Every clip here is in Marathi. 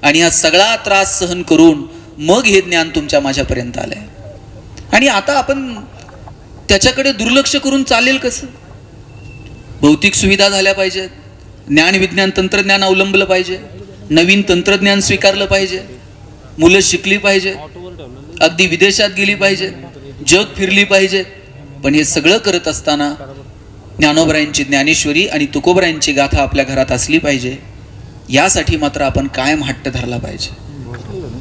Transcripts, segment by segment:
आणि हा सगळा त्रास सहन करून मग हे ज्ञान तुमच्या माझ्यापर्यंत आलंय. आणि आता आपण त्याच्याकडे दुर्लक्ष करून चालेल कसं? भौतिक सुविधा झाल्या पाहिजेत, ज्ञान विज्ञान तंत्रज्ञान अवलंबलं पाहिजे, नवीन तंत्रज्ञान स्वीकारलं पाहिजे, मुलं शिकली पाहिजे, अगदी विदेशात गेली पाहिजे, जग फिरली पाहिजे. पण हे सगळं करत असताना ज्ञानोबरायांची ज्ञानेश्वरी आणि तुकोबरायांची गाथा आपल्या घरात असली पाहिजे. यासाठी मात्र आपण कायम हट्ट धरला पाहिजे.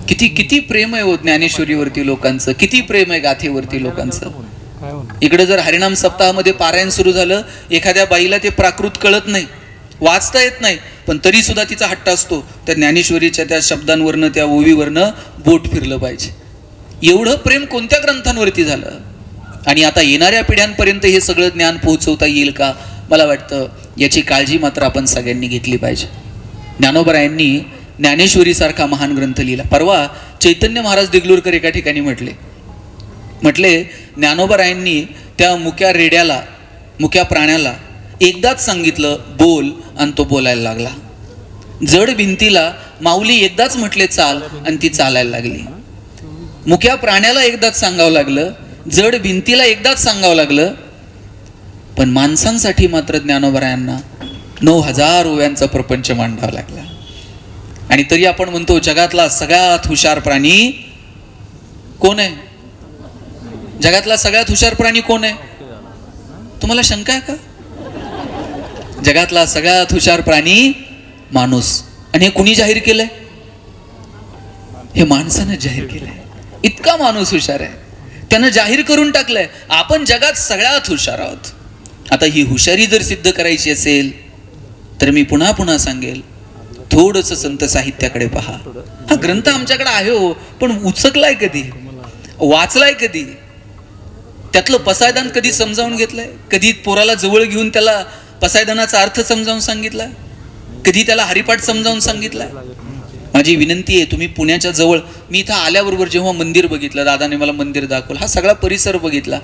किती किती प्रेम आहे हो ज्ञानेश्वरीवरती लोकांचं, किती प्रेम आहे गाथेवरती लोकांचं. इकडे जर हरिनाम सप्ताहामध्ये पारायण सुरू झालं, एखाद्या बाईला ते प्राकृत कळत नाही, वाचता येत नाही, पण तरी सुद्धा तिचा हट्ट असतो त्या ज्ञानेश्वरीच्या त्या शब्दांवरनं, त्या ओवीवरनं बोट फिरलं पाहिजे. एवढं प्रेम कोणत्या ग्रंथांवरती झालं? आणि आता येणाऱ्या पिढ्यांपर्यंत हे सगळं ज्ञान पोहोचवता येईल का? मला वाटतं याची काळजी मात्र आपण सगळ्यांनी घेतली पाहिजे. ज्ञानोबरायांनी ज्ञानेश्वरी सारखा महान ग्रंथ लिहिला. परवा चैतन्य महाराज देगलूरकर एका ठिकाणी म्हटले ज्ञानोबरायांनी त्या मुक्या रेड्याला, मुक्या प्राण्याला एकदाच सांगितलं बोल, आणि तो बोलायला लागला. जड भिंतीला माऊली एकदाच म्हटले चाल, आणि ती चालायला लागली. मुक्या प्राण्याला एकदाच सांगावं लागलं, जड भिंतीला एकदाच सांगावं लागलं, पण माणसांसाठी मात्र ज्ञानोबरायांना 9000 ओव्यांचा प्रपंच मांडावा लागला. आणि तरी आपण म्हणतो जगातला सगळ्यात हुशार प्राणी कोण आहे? जगातला सगळ्यात हुशार प्राणी कोण आहे? तुम्हाला शंका आहे का? जगातला सगळ्यात हुशार प्राणी माणूस. आणि हे कुणी जाहीर केलंय? हे माणसानं जाहीर केलंय. इतका माणूस हुशार आहे, त्यानं जाहीर करून टाकलंय आपण जगात सगळ्यात हुशार आहोत. आता ही हुशारी जर सिद्ध करायची असेल तर मी पुन्हा पुन्हा सांगेल, थोडंसं संत साहित्याकडे पहा. हा ग्रंथ आमच्याकडे आहे हो, पण उचकलाय कधी? वाचलाय कधी? त्यातलं पसायदान कधी समजावून घेतलंय? कधी पोराला जवळ घेऊन त्याला पसायदानाचा अर्थ समजावून सांगितलाय? कधी त्याला हरिपाठ समजावून सांगितलाय? माझी विनंती आहे, तुम्ही पुण्याच्या जवळ, मी इथं आल्याबरोबर जेव्हा मंदिर बघितलं, दादाने मला मंदिर दाखवलं, हा सगळा परिसर बघितला,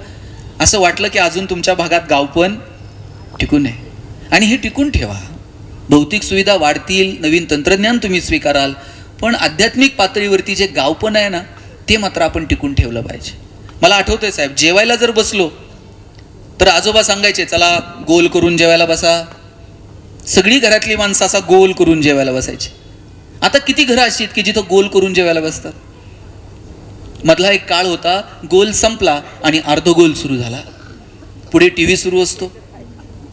असं वाटलं की अजून तुमच्या भागात गाव पण टिकून आहे. आणि हे टिकून ठेवा. भौतिक सुविधा वाढतील, नवीन तंत्रज्ञान तुम्ही स्वीकाराल, पण आध्यात्मिक पातळीवरती जे गावपण आहे ना, ते मात्र आपण टिकून ठेवलं पाहिजे. मला आठवतंय साहेब, जेवायला जर बसलो तर आजोबा सांगायचे चला गोल करून जेवायला बसा. सगळी घरातली माणसं असा गोल करून जेवायला बसायची. आता किती घरं अशी आहेत की जिथं गोल करून जेवायला बसतात? मधला एक काळ होता, गोल संपला आणि अर्धगोल सुरू झाला. पुढे टीव्ही सुरू असतो,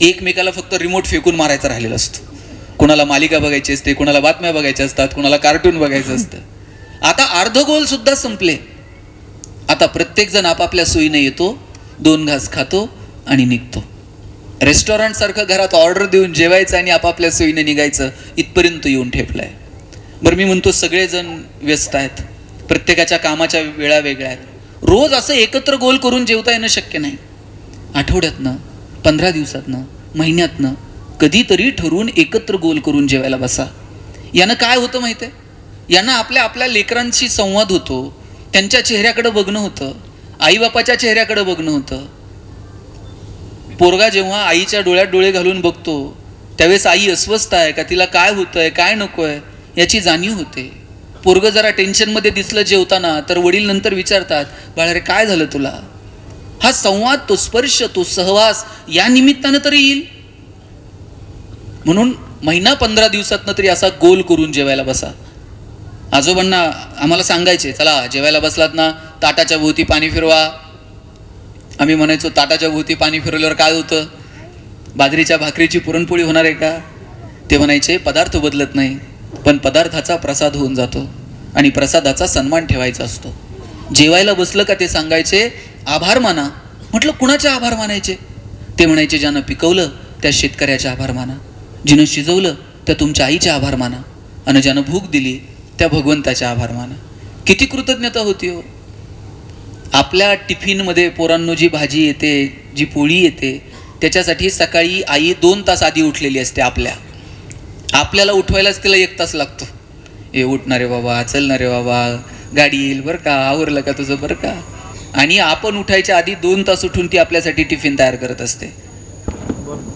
एकमेकाला फक्त रिमोट फेकून मारायचा राहिलेला असतो. कुणाला मालिका बघायची असते, कुणाला बातम्या बघायच्या असतात, कुणाला कार्टून बघायचं असतं. आता अर्धगोल सुद्धा संपले. आता प्रत्येक जण आपापल्या सोयीने येतो, 2 घास खातो आणि निघतो. रेस्टॉरंट सारखं घरात ऑर्डर देऊन जेवायचं आणि आपापल्या सोयीने निघायचं, इथपर्यंत येऊन ठेपलाय. बरं, मी म्हणतो सगळेजण व्यस्त आहेत, प्रत्येकाच्या कामाच्या वेळा वेगळ्या आहेत. रोज असं एकत्र गोल करून जेवता येणं शक्य नाही. आठवड्यातनं, 15 दिवसातनं, महिन्यातनं कधीतरी ठरवून एकत्र गोल करून जेवायला बसा. यानं काय होतं माहिती आहे? यानं आपल्या लेकरांशी संवाद होतो, त्यांच्या चेहऱ्याकडे बघणं होतं, आईबापाच्या चेहऱ्याकडे बघणं होतं. पोरगा जेव्हा आईच्या डोळ्यात डोळे घालून बघतो त्यावेळेस आई अस्वस्थ आहे का, तिला काय होतंय, काय नकोय याची जाणीव होते. पोरगं जरा टेन्शनमध्ये दिसलं जेवताना तर वडील नंतर विचारतात, बाळा रे काय झालं तुला? हा संवाद, तो स्पर्श, तो सहवास या निमित्तानं तरी येईल. म्हणून 1-15 दिवसातनं तरी असा गोल करून जेवायला बसा. आजोबांना आम्हाला सांगायचे, चला जेवायला बसलात ना ताटाच्या भोवती पाणी फिरवा. आम्ही म्हणायचो ताटाच्या भोवती पाणी फिरवल्यावर काय होतं? बाजरीच्या भाकरीची पुरणपोळी होणार आहे का? ते म्हणायचे पदार्थ बदलत नाही, पण पदार्थाचा प्रसाद होऊन जातो आणि प्रसादाचा सन्मान ठेवायचा असतो. जेवायला बसलं का ते सांगायचे आभार माना. म्हटलं कुणाचे आभार मानायचे? ते म्हणायचे ज्यानं पिकवलं त्या शेतकऱ्याचे आभार माना, जिनं शिजवलं त्या तुमच्या आईचे आभार माना, आणि ज्यानं भूक दिली त्या भगवंताचे आभार माना. किती कृतज्ञता होती हो. आपल्या टिफिनमध्ये पोरांनो जी भाजी येते, जी पोळी येते, त्याच्यासाठी सकाळी आई 2 तास आधी उठलेली असते. आपल्याला उठवायलाच तिला 1 तास लागतो. ए उठणारे बाबा, चलणारे बाबा, गाडी येईल बरं का, आवरलं का तुझं बरं का. आणि आपण उठायच्या आधी 2 तास उठून ती आपल्यासाठी टिफिन तयार करत असते.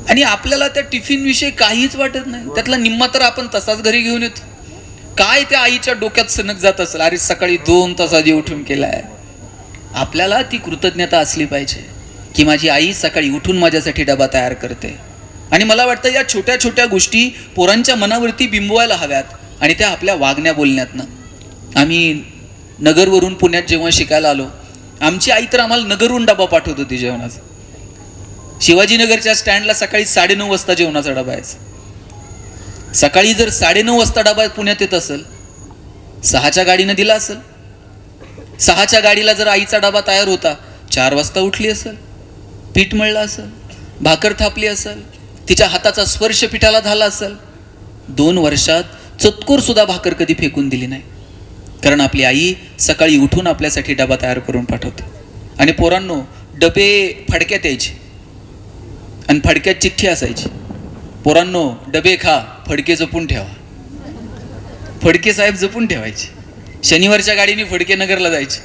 आणि आपल्याला त्या टिफिन विषयी काहीच वाटत नाही. त्यातला निम्मा तर आपण तसाच घरी घेऊन येतो. काय त्या आईच्या डोक्यात सनक जात असेल, अरे सकाळी 2 तास आधी उठून केलाय. आपल्याला ती कृतज्ञता असली पाहिजे की माझी आई सकाळी उठून माझ्यासाठी डबा तयार करते. आणि मला वाटतं या छोट्या छोट्या गोष्टी पोरांच्या मनावरती बिंबवायला हव्यात आणि त्या आपल्या वागण्या बोलण्यातनं. आम्ही नगरवरून पुण्यात जेव्हा शिकायला आलो, आमची आई तर आम्हाला नगरवरून डबा पाठवत होती जेवणाचा. शिवाजीनगरच्या स्टँडला सकाळी 9:30 वाजता जेवणाचा डबा यायचा. सकाळी जर 9:30 वाजता डबा पुण्यात येत असेल, 6च्या गाडीनं दिला असेल. 6च्या गाडीला जर आईचा डबा तयार होता, 4 वाजता उठली असेल, पीठ मळलं असेल, भाकर थापली असेल, तिच्या हाताचा स्पर्श पिठाला झाला असेल. 2 वर्षात चतकोर सुद्धा भाकर कधी फेकून दिली नाही, कारण आपली आई सकाळी उठून आपल्यासाठी डबा तयार करून पाठवते. आणि पोरांनो, डबे फडक्यात यायचे आणि फडक्यात चिठ्ठी असायची, पोरांनो डबे खा, फडके जपून ठेवा. फडके साहेब जपून ठेवायचे. शनिवारच्या गाडीने फडके नगरला जायचे,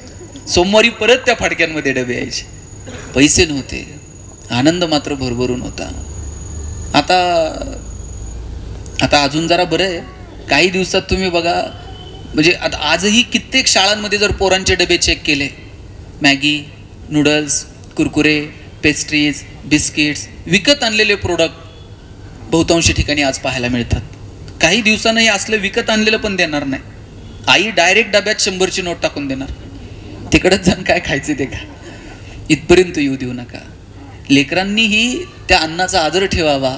सोमवारी परत त्या फडक्यांमध्ये डबे यायचे. पैसे नव्हते, आनंद मात्र भरभरून होता. आता अजून जरा बरं आहे. काही दिवसात तुम्ही बघा, म्हणजे आता आजही कित्येक शाळांमध्ये जर पोरांचे डबे चेक केले, Maggi, noodles, Kurkure, pastries, biscuits, विकत आणलेले प्रोडक्ट बहुतांश ठिकाणी आज पाहायला मिळतात. काही दिवसानं हे असलं विकत आणलेलं पण देणार नाही. आई डायरेक्ट डब्यात 100ची नोट टाकून देणार, तिकडंच जाऊन काय खायचं ते का, इथपर्यंत येऊ देऊ नका. लेकरांनीही त्या अन्नाचा आदर ठेवावा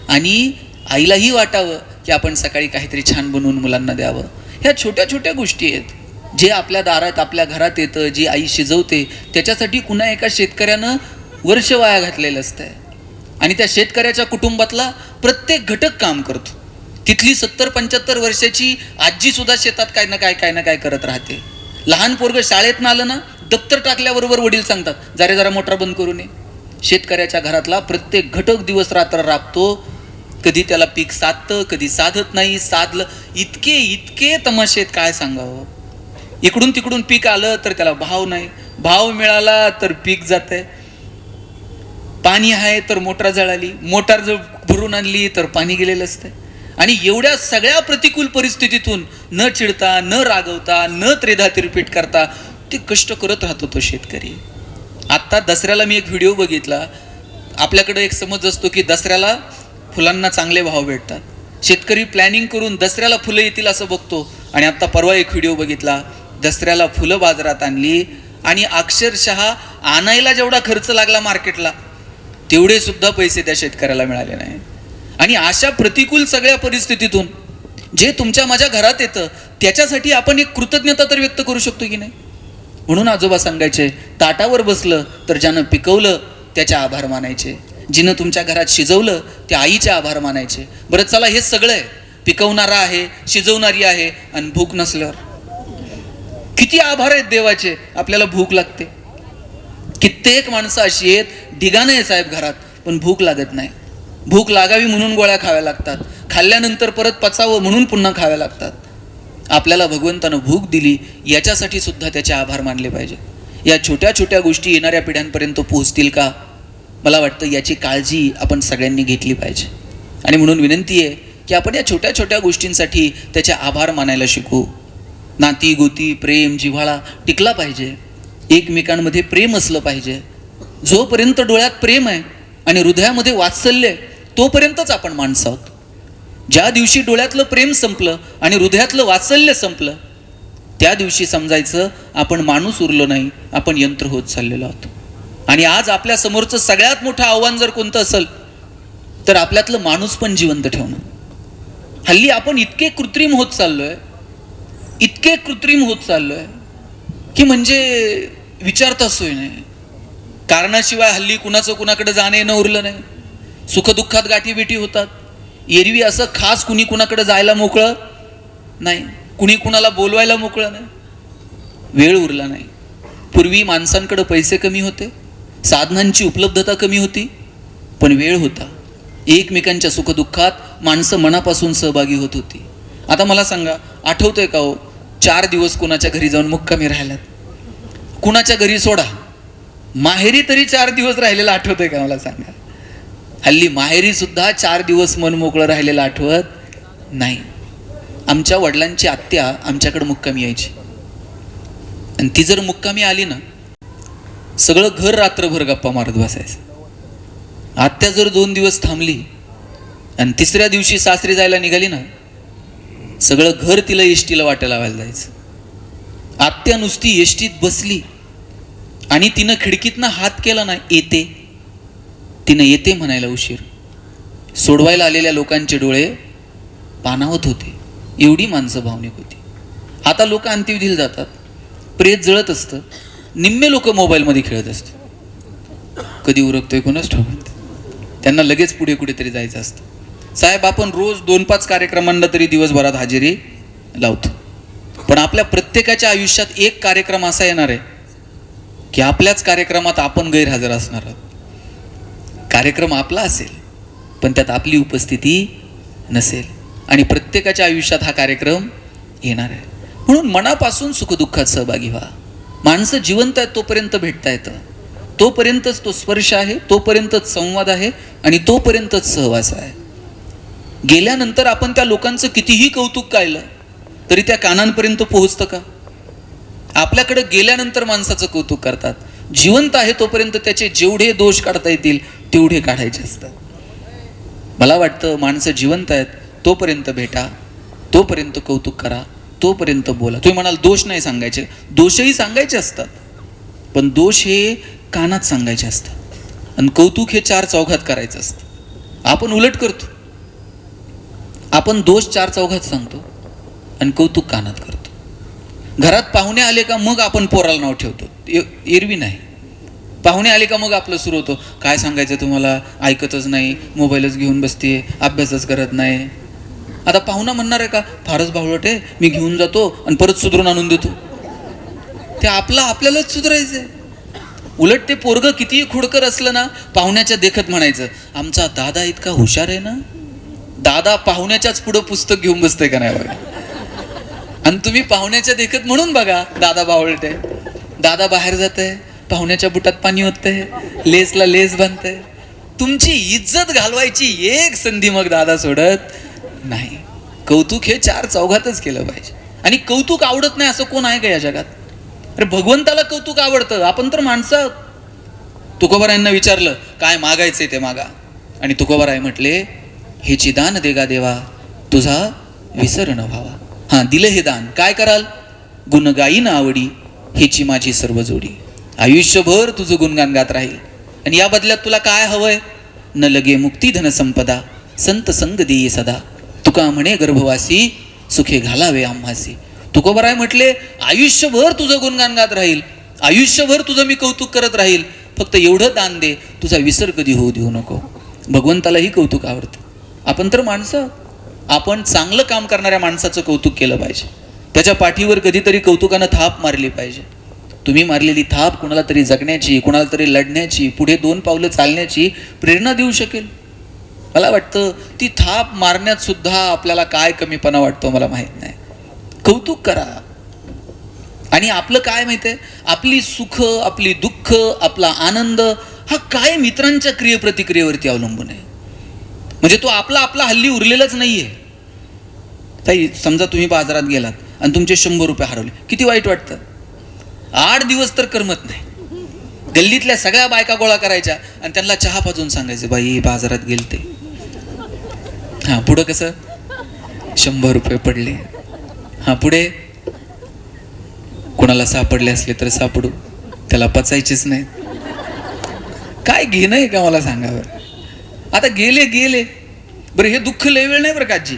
आणि आईलाही वाटावं की आपण सकाळी काहीतरी छान बनवून मुलांना द्यावं. ह्या छोट्या छोट्या गोष्टी आहेत, जे आपल्या दारात आपल्या घरात येतं, जी आई शिजवते, त्याच्यासाठी कुणा एका शेतकऱ्यानं वर्ष वाया घातलेलं असतंय. आणि त्या शेतकऱ्याच्या कुटुंबातला प्रत्येक घटक काम करतो. तिथली 70-75 वर्षाची आजी सुद्धा शेतात काय ना काय करत राहते. लहान पोरग शाळेत आलं ना, दप्तर टाकल्याबरोबर वडील सांगतात जरा मोटर बंद करू नये. शेतकऱ्याच्या घरातला प्रत्येक घटक दिवस रात्र राबतो. कधी त्याला पीक साधतं, कधी साधत नाही. साधलं इतके तमाशेत काय सांगावं. इकडून तिकडून पीक आलं तर त्याला भाव नाही, भाव मिळाला तर पीक जातंय. पाणी आहे तर मोटर जळाली, मोटर जर भरून आणली तर पाणी गेलेलं असतंय. आणि एवढ्या सगळ्या प्रतिकूल परिस्थितीतून न चिडता, न रागवता, न त्रेधा तिरपीट करता ते कष्ट करत राहतो तो शेतकरी. आत्ता दसऱ्याला मी एक व्हिडिओ बघितला. आपल्याकडे एक समज असतो की दसऱ्याला फुलांना चांगले भाव भेटतात. शेतकरी प्लॅनिंग करून दसऱ्याला फुलं येतील असं बघतो. आणि आत्ता परवा एक व्हिडिओ बघितला, दसऱ्याला फुलं बाजारात आणली आणि अक्षरशः आणायला जेवढा खर्च लागला मार्केटला, तेवढे सुद्धा पैसे त्या शेतकऱ्याला मिळाले नाही. आणि अशा प्रतिकूल सगळ्या परिस्थितीतून जे तुमच्या माझ्या घरात येतं, त्याच्यासाठी आपण एक कृतज्ञता तर व्यक्त करू शकतो की नाही. म्हणून आजोबा सांगायचे, ताटावर बसलं तर ज्यानं पिकवलं त्याचे आभार मानायचे, जिनं तुमच्या घरात शिजवलं त्या आईचे आभार मानायचे. बरं चला, हे सगळं आहे, पिकवणारा आहे, शिजवणारी आहे, आणि भूक नसल्यावर किती आभार आहेत देवाचे. आपल्याला भूक लागते. कित्येक माणसं अशी आहेत, ढिगाणं आहे साहेब घरात, पण भूक लागत नाही. भूक लागावी म्हणून गोळ्या खाव्या लागतात, खाल्ल्यानंतर परत पचावं म्हणून पुन्हा खाव्या लागतात. आपल्याला भगवंतानं भूक दिली, याच्यासाठी सुद्धा त्याचे आभार मानले पाहिजे. या छोट्या छोट्या गोष्टी येणाऱ्या पिढ्यांपर्यंत पोहोचतील का, मला वाटतं याची काळजी आपण सगळ्यांनी घेतली पाहिजे. आणि म्हणून विनंती आहे की आपण या छोट्या छोट्या गोष्टींसाठी त्याचे आभार मानायला शिकू. नाती गोती, प्रेम, जिव्हाळा टिकला पाहिजे. एकमेकांमध्ये प्रेम असलं पाहिजे. जोपर्यंत डोळ्यात प्रेम आहे आणि हृदयामध्ये वात्सल्य आहे, तोपर्यंतच आपण माणसं आहोत. ज्या दिवशी डोळ्यातलं प्रेम संपलं आणि हृदयातलं वात्सल्य संपलं, त्या दिवशी समजायचं आपण माणूस उरलो नाही, आपण यंत्र होत चाललेलो आहोत. आणि आज आपल्या समोरचं सगळ्यात मोठं आव्हान जर कोणतं असेल तर आपल्यातलं माणूस पण जिवंत ठेवणं. हल्ली आपण इतके कृत्रिम होत चाललोय की म्हणजे विचारता सोय नाही. कारणाशिवाय हल्ली कुणाचं कुणाकडे जाणं येणं उरलं नाही. सुखदुःखात गाठी भेटी होतात. एरवी असं खास कुणी कुणाकडे जायला मोकळं नाही, कुणी कुणाला बोलवायला मोकळं नाही. वेळ उरला नाही. पूर्वी माणसांकडे पैसे कमी होते, साधनांची उपलब्धता कमी होती, पण वेळ होता. एकमेकांच्या सुखदुःखात माणसं मनापासून सहभागी होत होती. आता मला सांगा, आठवतंय का हो, 4 दिवस कुणाच्या घरी जाऊन मुक्कामी राहिलात? कुणाच्या घरी सोडा, माहेरी तरी 4 दिवस राहिलेलं आठवतंय का मला सांगा? हल्ली माहेरी सुद्धा 4 दिवस मन मोकळं राहिलेलं आठवत नाही. आमच्या वडिलांची आत्या आमच्याकडे मुक्कामी यायची, आणि ती जर मुक्कामी आली ना, सगळं घर रात्रभर गप्पा मारत बसायचं. आत्या जर 2 दिवस थांबली आणि तिसऱ्या दिवशी सासरी जायला निघाली ना, सगळं घर तिला एसटीला वाटा लावायला जायचं. आत्या नुसती एसटीत बसली आणि तिनं खिडकीतनं हात केला ना, येते, तिनं येते म्हणायला उशीर. सोडवायला आलेल्या लोकांचे डोळे पाणावत होते, एवढी माणसं भावनिक होती. आता लोक अंत्यविधीला जातात, प्रेत जळत असतं, निम्मे लोक मोबाईलमध्ये खेळत असतात. कधी उरकतोय कोणाच ठाऊक, त्यांना लगेच पुढे कुठेतरी जायचं असतं. साहेब, आपण रोज 2-5 कार्यक्रमांना तरी दिवसभरात हजेरी लावतो, पण आपल्या प्रत्येकाच्या आयुष्यात एक कार्यक्रम असा येणार आहे की आपल्याच कार्यक्रमात आपण गैरहजर असणार आहोत. कार्यक्रम आपला असेल पण त्यात आपली उपस्थिती नसेल, आणि प्रत्येकाच्या आयुष्यात हा कार्यक्रम येणार आहे. म्हणून मनापासून सुखदुःखात सहभागी व्हा. माणसं जिवंत आहेत तोपर्यंत भेटता येतं, तोपर्यंतच तो स्पर्श आहे, तोपर्यंतच संवाद आहे, आणि तोपर्यंतच सहवास आहे. गेल्यानंतर आपण त्या लोकांचं कितीही कौतुक काढलं तरी त्या कानांपर्यंत पोहोचतं का? आपल्याकडे गेल्यानंतर माणसाचं कौतुक करतात. जिवंत आहे तोपर्यंत त्याचे जेवढे दोष काढता येतील तेवढे काढायचे असतात. मला वाटतं माणसं जिवंत आहेत तोपर्यंत भेटा, तोपर्यंत कौतुक करा, तोपर्यंत बोला. तुम्ही म्हणाल दोष नाही सांगायचे, दोषही सांगायचे असतात, पण दोष हे कानात सांगायचे असतात, आणि कौतुक हे 4 चौघात करायचं असतं. आपण उलट करतो, आपण दोष 4 चौघात सांगतो आणि कौतुक कानात करतो. घरात पाहुणे आले का मग आपण पोराला नाव ठेवतो, एरवी नाही. पाहुणे आले का मग आपलं सुरू होतं, काय सांगायचं तुम्हाला, ऐकतच नाही, मोबाईलच घेऊन बसते, अभ्यासच करत नाही. आता पाहुणा म्हणणार आहे का, फारच बावळट आहे, मी घेऊन जातो आणि परत सुधरून आणून देतो. ते आपल्यालाच सुधारायचंय. उलट ते पोरगं कितीही खोडकर असलं ना, पाहुण्याच्या देखत म्हणायचं, आमचा दादा इतका हुशार आहे ना. दादा पाहुण्याच्याच पुढं पुस्तक घेऊन बसतंय का नाही बघा, आणि तुम्ही पाहुण्याच्या देखत म्हणून बघा दादा बावळट आहे. दादा बाहेर जात आहे, पाहुण्याच्या बुटात पाणी होतंय, लेसला लेस बांधतंय. तुमची इज्जत घालवायची एक संधी मग दादा सोडत नाही. कौतुक हे 4 चौघातच केलं पाहिजे. आणि कौतुक आवडत नाही असं कोण आहे का या जगात? अरे भगवंताला कौतुक आवडतं, आपण तर माणसं. तुकोबारायांना विचारलं काय मागायचंय ते मागा, आणि तुकोबाराय म्हटले, हेची दान देगा देवा, तुझा विसर न व्हावा. हां, दिलं हे दान, काय कराल? गुण गाईन आवडी, हेची माझी सर्व जोडी. आयुष्यभर तुझं गुणगान गात राहील, आणि या बदल्यात तुला काय हवंय? न लगे मुक्ती धन संपदा, संत संग देई सदा. तुका म्हणे गर्भवासी, सुखे घालावे आम्हासी. तुकोबाराय म्हटले, आयुष्यभर तुझं गुणगान गात राहील, आयुष्यभर तुझं मी कौतुक करत राहील, फक्त एवढं दान दे, तुझा विसर कधी होऊ देऊ नको. भगवंतालाही कौतुक आवडतं. आपण तर माणसं, आपण चांगलं काम करणाऱ्या माणसाचं कौतुक केलं पाहिजे, त्याच्या पाठीवर कधीतरी कौतुकानं थाप मारली पाहिजे. तुम्ही मारलेली थाप कुणाला तरी जगण्याची, कुणाला तरी लढण्याची, पुढे 2 पावलं चालण्याची प्रेरणा देऊ शकेल. मला वाटतं ती थाप मारण्यात सुद्धा आपल्याला काय कमीपणा वाटतो मला माहित नाही. कौतुक करा. आणि आपलं काय माहितीये, आपली सुख, आपली दुःख, आपला आनंद हा काय मित्रांच्या क्रियेप्रतिक्रियेवरती अवलंबून आहे. म्हणजे तो आपला हल्ली उरलेलाच नाहीये. ताई, समजा तुम्ही बाजारात गेलात आणि तुमचे 100 रुपये हरवले, किती वाईट वाटतं. 8 दिवस तर करमत नाही. गल्लीतल्या सगळ्या बायका गोळा करायच्या आणि त्यांना चहा पाजून सांगायचे, बाई बाजारात गेलते. हां, पुढं कसं, 100 रुपये पडले. हां, पुढे कोणाला सापडले असले तर सापडू, त्याला पचायचेच नाही. काय घेणं आहे का मला सांगावं. आता गेले बरं, हे दुःख लय वेळ नाही बरं का आजी.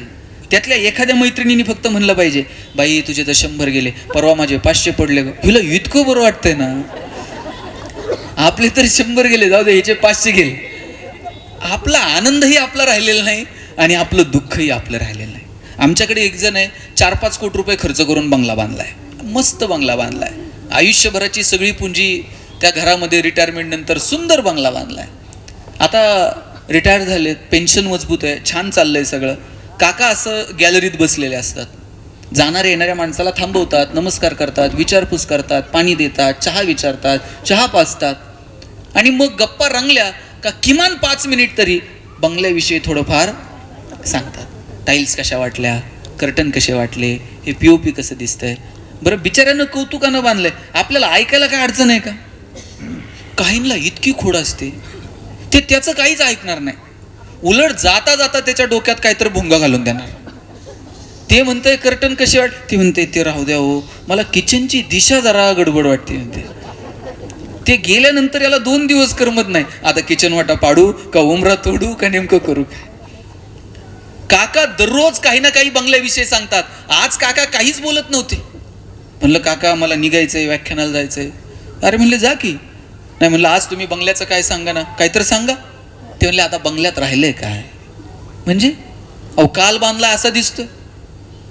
त्यातल्या एखाद्या मैत्रिणीने फक्त म्हणलं पाहिजे, बाई तुझे तर 100 गेले, परवा माझे 500 पडले. हिला इतकं बरं वाटतंय ना, आपले तर 100 गेले, जाऊ दे, ह्याचे 500 गेले. आपला आनंदही आपला राहिलेला नाही आणि आपलं दुःखही आपलं राहिलेलं नाही. आमच्याकडे एक जण आहे, 4-5 कोटी रुपये खर्च करून बंगला बांधलाय, मस्त बंगला बांधलाय. आयुष्यभराची सगळी पुंजी त्या घरामध्ये रिटायरमेंट नंतर सुंदर बंगला बांधलाय. आता रिटायर झालेत, पेन्शन मजबूत आहे, छान चाललंय सगळं. काका असं गॅलरीत बसलेले असतात, जाणाऱ्या येणाऱ्या माणसाला थांबवतात, नमस्कार करतात, विचारपूस करतात, पाणी देतात, चहा विचारतात, चहा पाजतात, आणि मग गप्पा रंगल्या का किमान 5 मिनिट तरी बंगल्याविषयी थोडंफार सांगतात. टाईल्स कशा वाटल्या, कर्टन कसे वाटले, हे POP कसं दिसतंय. बरं बिचाऱ्यानं कौतुकानं बांधलंय, आपल्याला ऐकायला काय अडचण आहे का? काहींना इतकी खोड असते, ते त्याचं काहीच ऐकणार नाही. उलट जाता जाता त्याच्या डोक्यात काहीतरी भुंगा घालून देणार. ते म्हणतंय कर्टन कसे वाट, ते म्हणते ते राहू द्या हो, मला किचनची दिशा जरा गडबड वाटते म्हणते. ते गेल्यानंतर याला 2 दिवस करमत नाही, आता किचन वाटा पाडू का उमरा तोडू का नेमकं करू काय. काका दररोज काही ना काही बंगल्याविषयी सांगतात. आज काका काहीच बोलत नव्हते. म्हणलं काका मला निघायचंय, व्याख्यानाला जायचंय. अरे म्हणले जा की. नाही म्हणलं आज तुम्ही बंगल्याचं काय सांगा ना, काहीतरी सांगा. ते म्हणले आता बंगल्यात राहिलंय काय म्हणजे, अहो काल बांधला असा दिसतोय,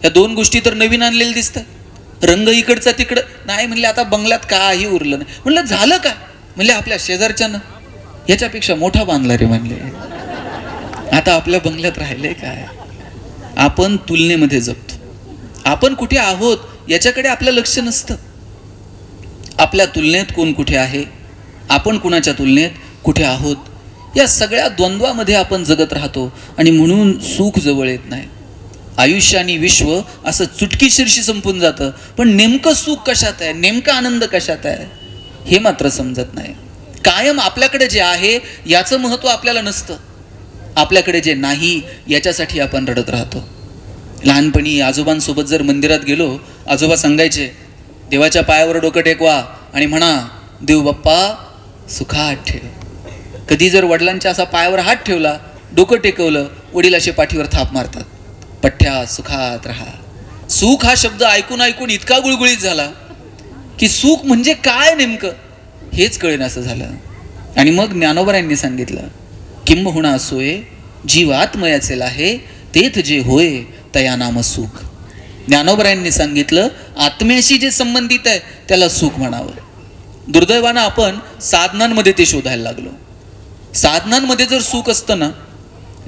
या 2 गोष्टी तर नवीन आणलेल्या दिसतात, रंग इकडचा तिकडं. नाही म्हणले आता बंगल्यात काही उरलं नाही. म्हणलं झालं का, म्हणले आपल्या शेजारच्यानं याच्यापेक्षा मोठा बांधला रे म्हणले, आता आपल्या बंगल्यात राहिलंय काय. आपण तुलनेमध्ये जगतो, आपण कुठे आहोत याच्याकडे आपलं लक्ष नसतं. आपल्या तुलनेत कोण कुठे आहे, आपण कुणाच्या तुलनेत कुठे आहोत, या सगळ्या द्वंद्वामध्ये आपण जगत राहतो. आणि म्हणून सुख जवळ येत नाही. आयुष्य आणि विश्व असं चुटकीशीरशी संपून जातं, पण नेमकं सुख कशात आहे, नेमका आनंद कशात आहे हे मात्र समजत नाही. कायम आपल्याकडे जे आहे याचं महत्त्व आपल्याला नसतं, आपल्याकडे जे नाही याच्यासाठी आपण रडत राहतो. लहानपणी आजोबांसोबत जर मंदिरात गेलो, आजोबा सांगायचे देवाच्या पायावर डोकं टेकवा आणि म्हणा देव बाप्पा सुखात ठेव. कधी जर वडिलांच्या असा पायावर हात ठेवला, डोकं टेकवलं, वडील असे पाठीवर थाप मारतात, पठ्ठ्या सुखात राहा. सुख हा शब्द ऐकून ऐकून इतका गुळगुळीत झाला की सुख म्हणजे काय नेमकं हेच कळेनासं झालं. आणि मग ज्ञानोबरायांनी सांगितलं किंबहुना सोय जीवात्मयाचे आहे तेथ जे होय तया नाम सुख. ज्ञानोबरायांनी सांगितलं आत्म्याशी जे संबंधित आहे त्याला सुख म्हणावं. दुर्दैवानं आपण साधनांमध्ये ते शोधायला लागलो. साधनांमध्ये जर सुख असतं ना,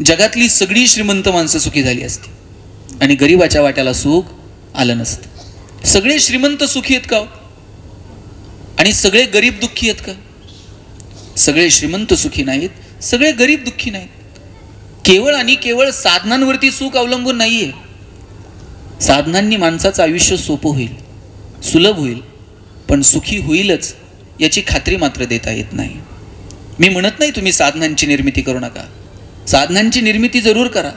जगातली सगळी श्रीमंत माणसं सुखी झाली असती आणि गरीबाच्या वाट्याला सुख आलं नसतं. सगळे श्रीमंत सुखी आहेत का आणि सगळे गरीब दुःखी आहेत का? सगळे श्रीमंत सुखी नाहीत, सगळे गरीब दुःखी नाहीत. केवळ आणि केवळ साधनांवरती सुख अवलंबून नाहीये. साधनांनी माणसाचं आयुष्य सोपं होईल, सुलभ होईल, पण सुखी होईलच याची खात्री मात्र देता येत नाही. मी म्हणत नाही तुम्ही साधनांची निर्मिती करू नका, साधनांची निर्मिती जरूर करा,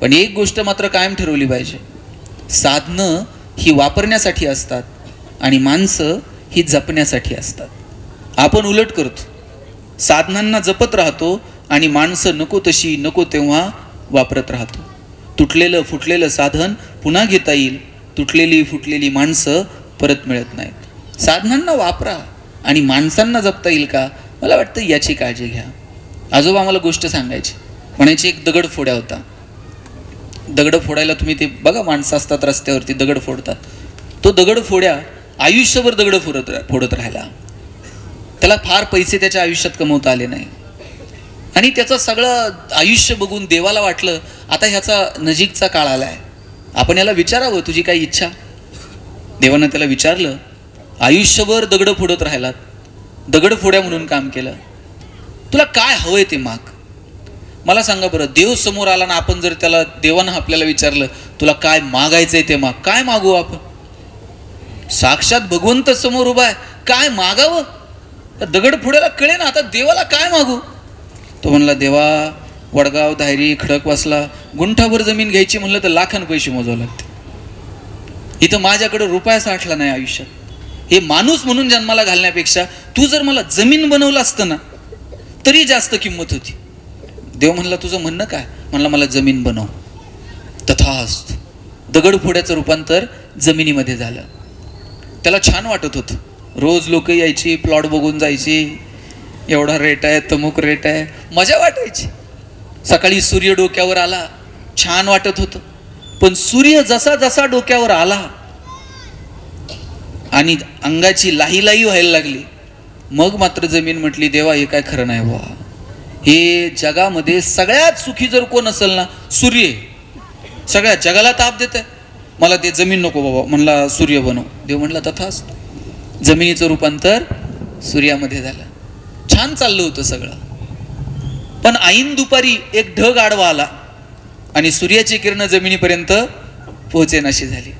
पण एक गोष्ट मात्र कायम ठरवली पाहिजे, साधनं ही वापरण्यासाठी असतात आणि माणसं ही जपण्यासाठी असतात. आपण उलट करतो, साधनांना जपत राहतो आणि माणसं नको तशी नको तेव्हा वापरत राहतो. तुटलेलं फुटलेलं साधन पुन्हा घेता येईल, तुटलेली फुटलेली माणसं परत मिळत नाहीत. साधनांना वापरा आणि माणसांना जपता येईल का, मला वाटतं याची काळजी घ्या. आजोबा आम्हाला गोष्ट सांगायची, म्हणायची एक दगड फोड्या होता. दगड फोडायला तुम्ही ते बघा, माणसं असतात रस्त्यावरती दगड फोडतात. तो दगड फोड्या आयुष्यभर दगड फोडत राहिला. त्याला फार पैसे त्याच्या आयुष्यात कमवता आले नाही आणि त्याचं सगळं आयुष्य बघून देवाला वाटलं आता ह्याचा नजीकचा काळ आलाय, आपण याला विचारावं तुझी काही इच्छा. देवानं त्याला विचारलं, आयुष्यभर दगड फोडत राहिलात, दगड फोड्या म्हणून काम केलं, तुला काय हवंय ते माग. मला सांगा बरं, देव समोर आला ना, आपण जर त्याला देवानं आपल्याला विचारलं तुला काय मागायचंय ते माग, काय मागू आपण? साक्षात भगवंत समोर उभा आहे, काय मागावं? दगड फोडायला कळे ना, आता देवाला काय मागू? तो म्हणला देवा वडगाव धायरी खडकवासला गुंठाभर जमीन घ्यायची म्हणलं तर लाखान पैसे मोजावं लागते. इथं माझ्याकडे रुपया साठला नाही आयुष्यात. हे माणूस म्हणून जन्माला घालण्यापेक्षा तू जर मला जमीन बनवलं असतं ना तरी जास्त किंमत होती. देव म्हणला तुझं म्हणणं काय? म्हणला मला जमीन बनव. तथास्तु. दगड फोड्याचं रूपांतर जमिनीमध्ये झालं. त्याला छान वाटत होतं, रोज लोक यायची, प्लॉट बघून जायची, एवढा रेट आहे, तमुक रेट आहे, मजा वाटायची. सकाळी सूर्य डोक्यावर आला, छान वाटत होतं. पण सूर्य जसा जसा डोक्यावर आला आणि अंगाची लाही लाही व्हायला लागली, मग मात्र जमीन म्हटली देवा हे काय खरं नाही बुवा. हे जगामध्ये सगळ्यात सुखी जर कोण असेल ना, सूर्य. सगळ्या जगाला ताप देत आहे, मला ते जमीन नको बाबा, म्हणला सूर्य बनव. देव म्हणला तथाच. जमिनीचं रूपांतर सूर्यामध्ये झालं. छान चाललं होतं सगळं. पण ऐन दुपारी एक ढग आडवा आला आणि सूर्याची किरण जमिनीपर्यंत पोहोचेनाशी झाली.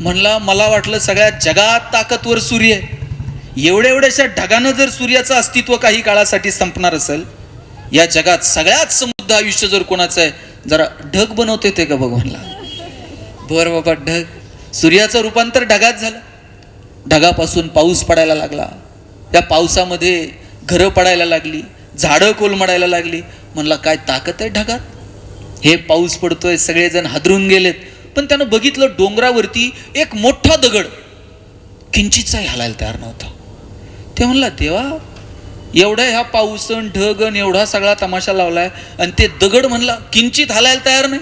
म्हणला मला वाटलं सगळ्या जगात ताकदवर सूर्य आहे, एवढ्याशा ढगानं जर सूर्याचं अस्तित्व काही काळासाठी संपणार असेल, या जगात सगळ्यात समृद्ध आयुष्य जर कोणाचं आहे, जरा ढग बनवते ते का बघ म्हणला. बर बाबा ढग, सूर्याचं रूपांतर ढगात झालं. ढगापासून पाऊस पडायला लागला, त्या पावसामध्ये घरं पडायला लागली, झाडं कोलमडायला लागली. म्हणला काय ताकद आहे ढगात, हे पाऊस पडतोय, सगळेजण हादरून गेलेत. पण त्यानं बघितलं डोंगरावरती एक मोठा दगड किंचितचाही हलायला तयार नव्हता. ते म्हणला देवा, एवढा ह्या पाऊसन ढगन एवढा सगळा तमाशा लावलाय आणि ते दगड म्हणला किंचित हलायला तयार नाही.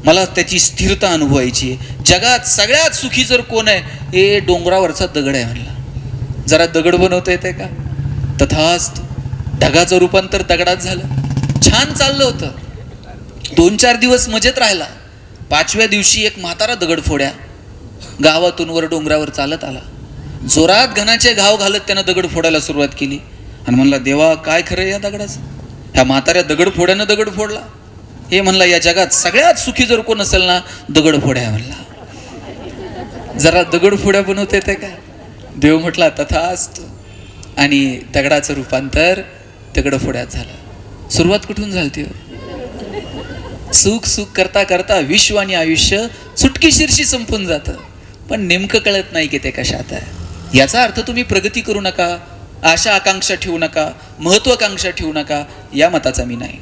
मला त्याची स्थिरता अनुभवायची आहे. जगात सगळ्यात सुखी जर कोण आहे, हे डोंगरावरचा दगड आहे म्हणला. जरा दगड बनवता येते का? तथास्तु. ढगाचं रूपांतर दगडात झालं. छान चाललं होतं, 2-4 दिवस मजेत राहिला. 5व्या दिवशी एक म्हातारा दगड फोड्या गावातून वर डोंगरावर चालत आला. जोरात घणाचे घाव घालत त्यानं दगड फोडायला सुरुवात केली आणि म्हणला देवा काय खरं या दगडाचं. ह्या म्हाताऱ्या दगड फोड्यानं दगड फोडला. हे म्हणला या जगात सगळ्यात सुखी जर कोण असेल ना, दगड फोड्या म्हणला. जरा दगड फोड्या बनवता येते का? देव म्हटला तथास्तु. आणि दगडाचं रूपांतर दगड फोड्यात झालं. सुरुवात कुठून झाली? सुख सुख करता करता विश्व आणि आयुष्य चुटकीशीरशी संपून जातं, पण नेमकं कळत नाही की ते कशात आहे. याचा अर्थ तुम्ही प्रगती करू नका, आशा आकांक्षा ठेवू नका, महत्वाकांक्षा ठेवू नका, या मताचा मी नाही.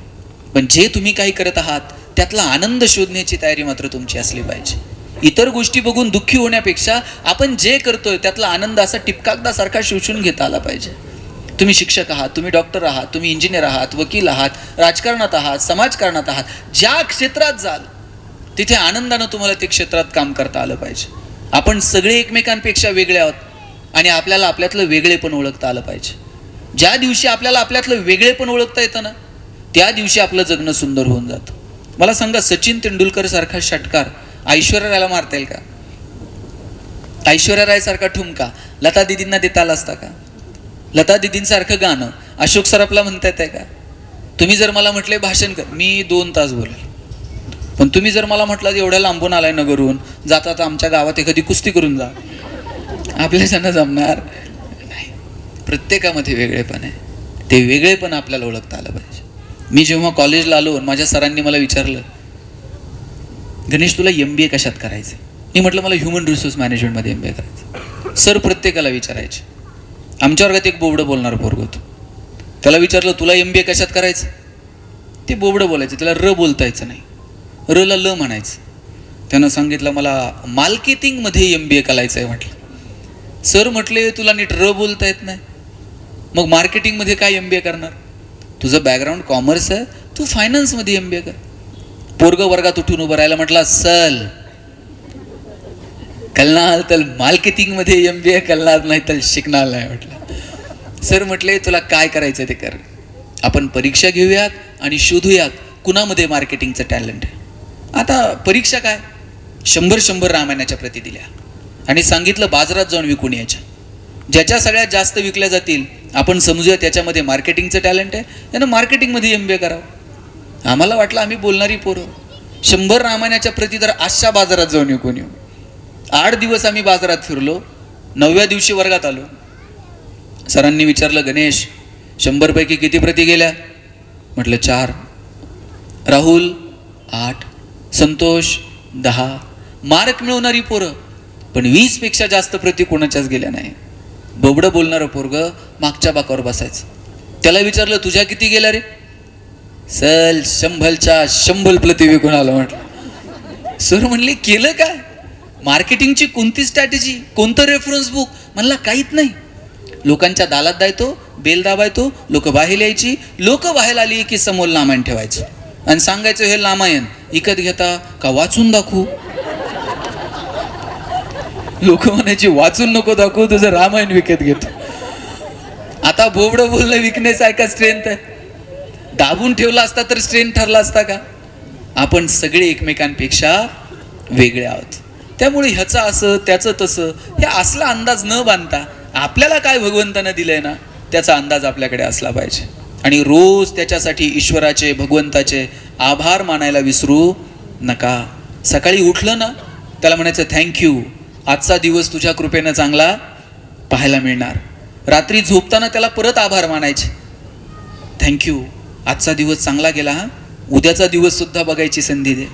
पण जे तुम्ही काही करत आहात त्यातला आनंद शोधण्याची तयारी मात्र तुमची असली पाहिजे. इतर गोष्टी बघून दुःखी होण्यापेक्षा आपण जे करतोय त्यातला आनंद असा टिपकागदासारखा शोषून घेता आला पाहिजे. तुम्ही शिक्षक आहात, तुम्ही डॉक्टर आहात, तुम्ही इंजिनियर आहात, वकील आहात, राजकारणात आहात, समाजकारणात आहात, ज्या क्षेत्रात जाल तिथे आनंदानं तुम्हाला ते क्षेत्रात काम करता आलं पाहिजे. आपण सगळे एकमेकांपेक्षा वेगळे आहोत आणि आपल्याला आपल्यातलं वेगळेपण ओळखता आलं पाहिजे. ज्या दिवशी आपल्याला आपल्यातलं वेगळेपण ओळखता येतं ना, त्या दिवशी आपलं जगणं सुंदर होऊन जातं. मला सांगा, सचिन तेंडुलकर सारखा षटकार ऐश्वर्या रायला मारता येईल का? ऐश्वर्या राय सारखा ठुमका लता दिदींना देता आला असता का? लता दिदींसारखं गाणं अशोक सराफला म्हणता येत आहे का? तुम्ही जर मला म्हटले भाषण कर, मी 2 तास बोलेल. पण तुम्ही जर मला म्हटलं एवढ्या लांबून आलाय नगरहून, जाता आमच्या गावात एखादी कुस्ती करून जा, आपल्याच्यानं जमणार नाही. प्रत्येकामध्ये वेगळेपण आहे, ते वेगळेपण आपल्याला ओळखता आलं पाहिजे. मी जेव्हा कॉलेजला आलो, माझ्या सरांनी मला विचारलं, गणेश तुला MBA कशात करायचं? मी म्हटलं मला ह्युमन रिसोर्स मॅनेजमेंटमध्ये MBA करायचं. सर प्रत्येकाला विचारायचे. आमच्या वर्गात एक बोबडं बोलणारं पोरग होतं. त्याला विचारलं तुला MBA कशात करायचं? ते बोबडं बोलायचं, त्याला र बोलता यायचं नाही, रला ल म्हणायचं. त्यानं सांगितलं मला मार्केटिंगमध्ये MBA करायचं आहे. म्हटलं सर म्हटले तुला नीट र बोलता येत नाही, मग मार्केटिंगमध्ये काय MBA करणार? तुझं बॅकग्राऊंड कॉमर्स आहे, तू फायनान्समध्ये MBA कर. पोरग वर्गात उठून उभं राहायला. म्हटला सल कलनार तर मार्केटिंगमध्ये MBA कलनार नाही तर शिकणार नाही. म्हटलं सर म्हटले तुला काय करायचं ते कर, आपण परीक्षा घेऊयात आणि शोधूयात कुणामध्ये मार्केटिंगचं टॅलेंट आहे. आता परीक्षा काय, 100 रामायणाच्या प्रती दिल्या आणि सांगितलं बाजारात जाऊन विकून यायच्या. ज्याच्या सगळ्यात जास्त विकल्या जातील आपण समजूया त्याच्यामध्ये मार्केटिंगचं टॅलेंट आहे, त्यानं मार्केटिंगमध्ये MBA करावं. आम्हाला वाटलं आम्ही बोलणारी पोरं, 100 रामायणाच्या प्रती तर अशा बाजारात जाऊन विकून येऊ. 8 दिवस आम्ही बाजारात फिरलो. 9व्या दिवशी वर्गात आलो. सरांनी विचारलं गणेश 100 पैकी किती प्रती गेल्या? म्हटलं 4. राहुल 8, संतोष 10. मार्क मिळवणारी पोरं, पण 20 पेक्षा जास्त प्रती कोणाच्याच गेल्या नाही. बोबडं बोलणारं पोरग मागच्या बाकावर बसायचं. त्याला विचारलं तुझ्या किती गेल्या रे? सल 100च्या 100 प्रती विकून आलं. म्हटलं सर म्हणले केलं काय? मार्केटिंगची कोणती स्ट्रॅटेजी, कोणतं रेफरन्स बुक? म्हणला काहीच नाही. लोकांच्या दालात जायचो, बेल दाबायचो, लोक बाहेर यायची, लोक बाहेर आली की समोर रामायण ठेवायचं आणि सांगायचं हे रामायण विकत घेता का वाचून दाखवू? लोक म्हणायची वाचून नको दाखवू, तुझं रामायण विकत घेतो. आता बोबडं बोलणं विकण्याचं आहे का स्ट्रेंथ आहे? दाबून ठेवला असता तर स्ट्रेंथ ठरला असता का? आपण सगळे एकमेकांपेक्षा वेगळे आहोत. त्यामुळे ह्याचं असं त्याचं तसं हे असला अंदाज न बांधता आपल्याला काय भगवंतानं दिलंय ना त्याचा अंदाज आपल्याकडे असला पाहिजे. आणि रोज त्याच्यासाठी ईश्वराचे भगवंताचे आभार मानायला विसरू नका. सकाळी उठलं ना त्याला म्हणायचं थँक्यू, आजचा दिवस तुझ्या कृपेनं चांगला पाहायला मिळणार. रात्री झोपताना त्याला परत आभार मानायचे, थँक्यू, आजचा दिवस चांगला गेला, हा उद्याचा दिवस सुद्धा बघायची संधी दे.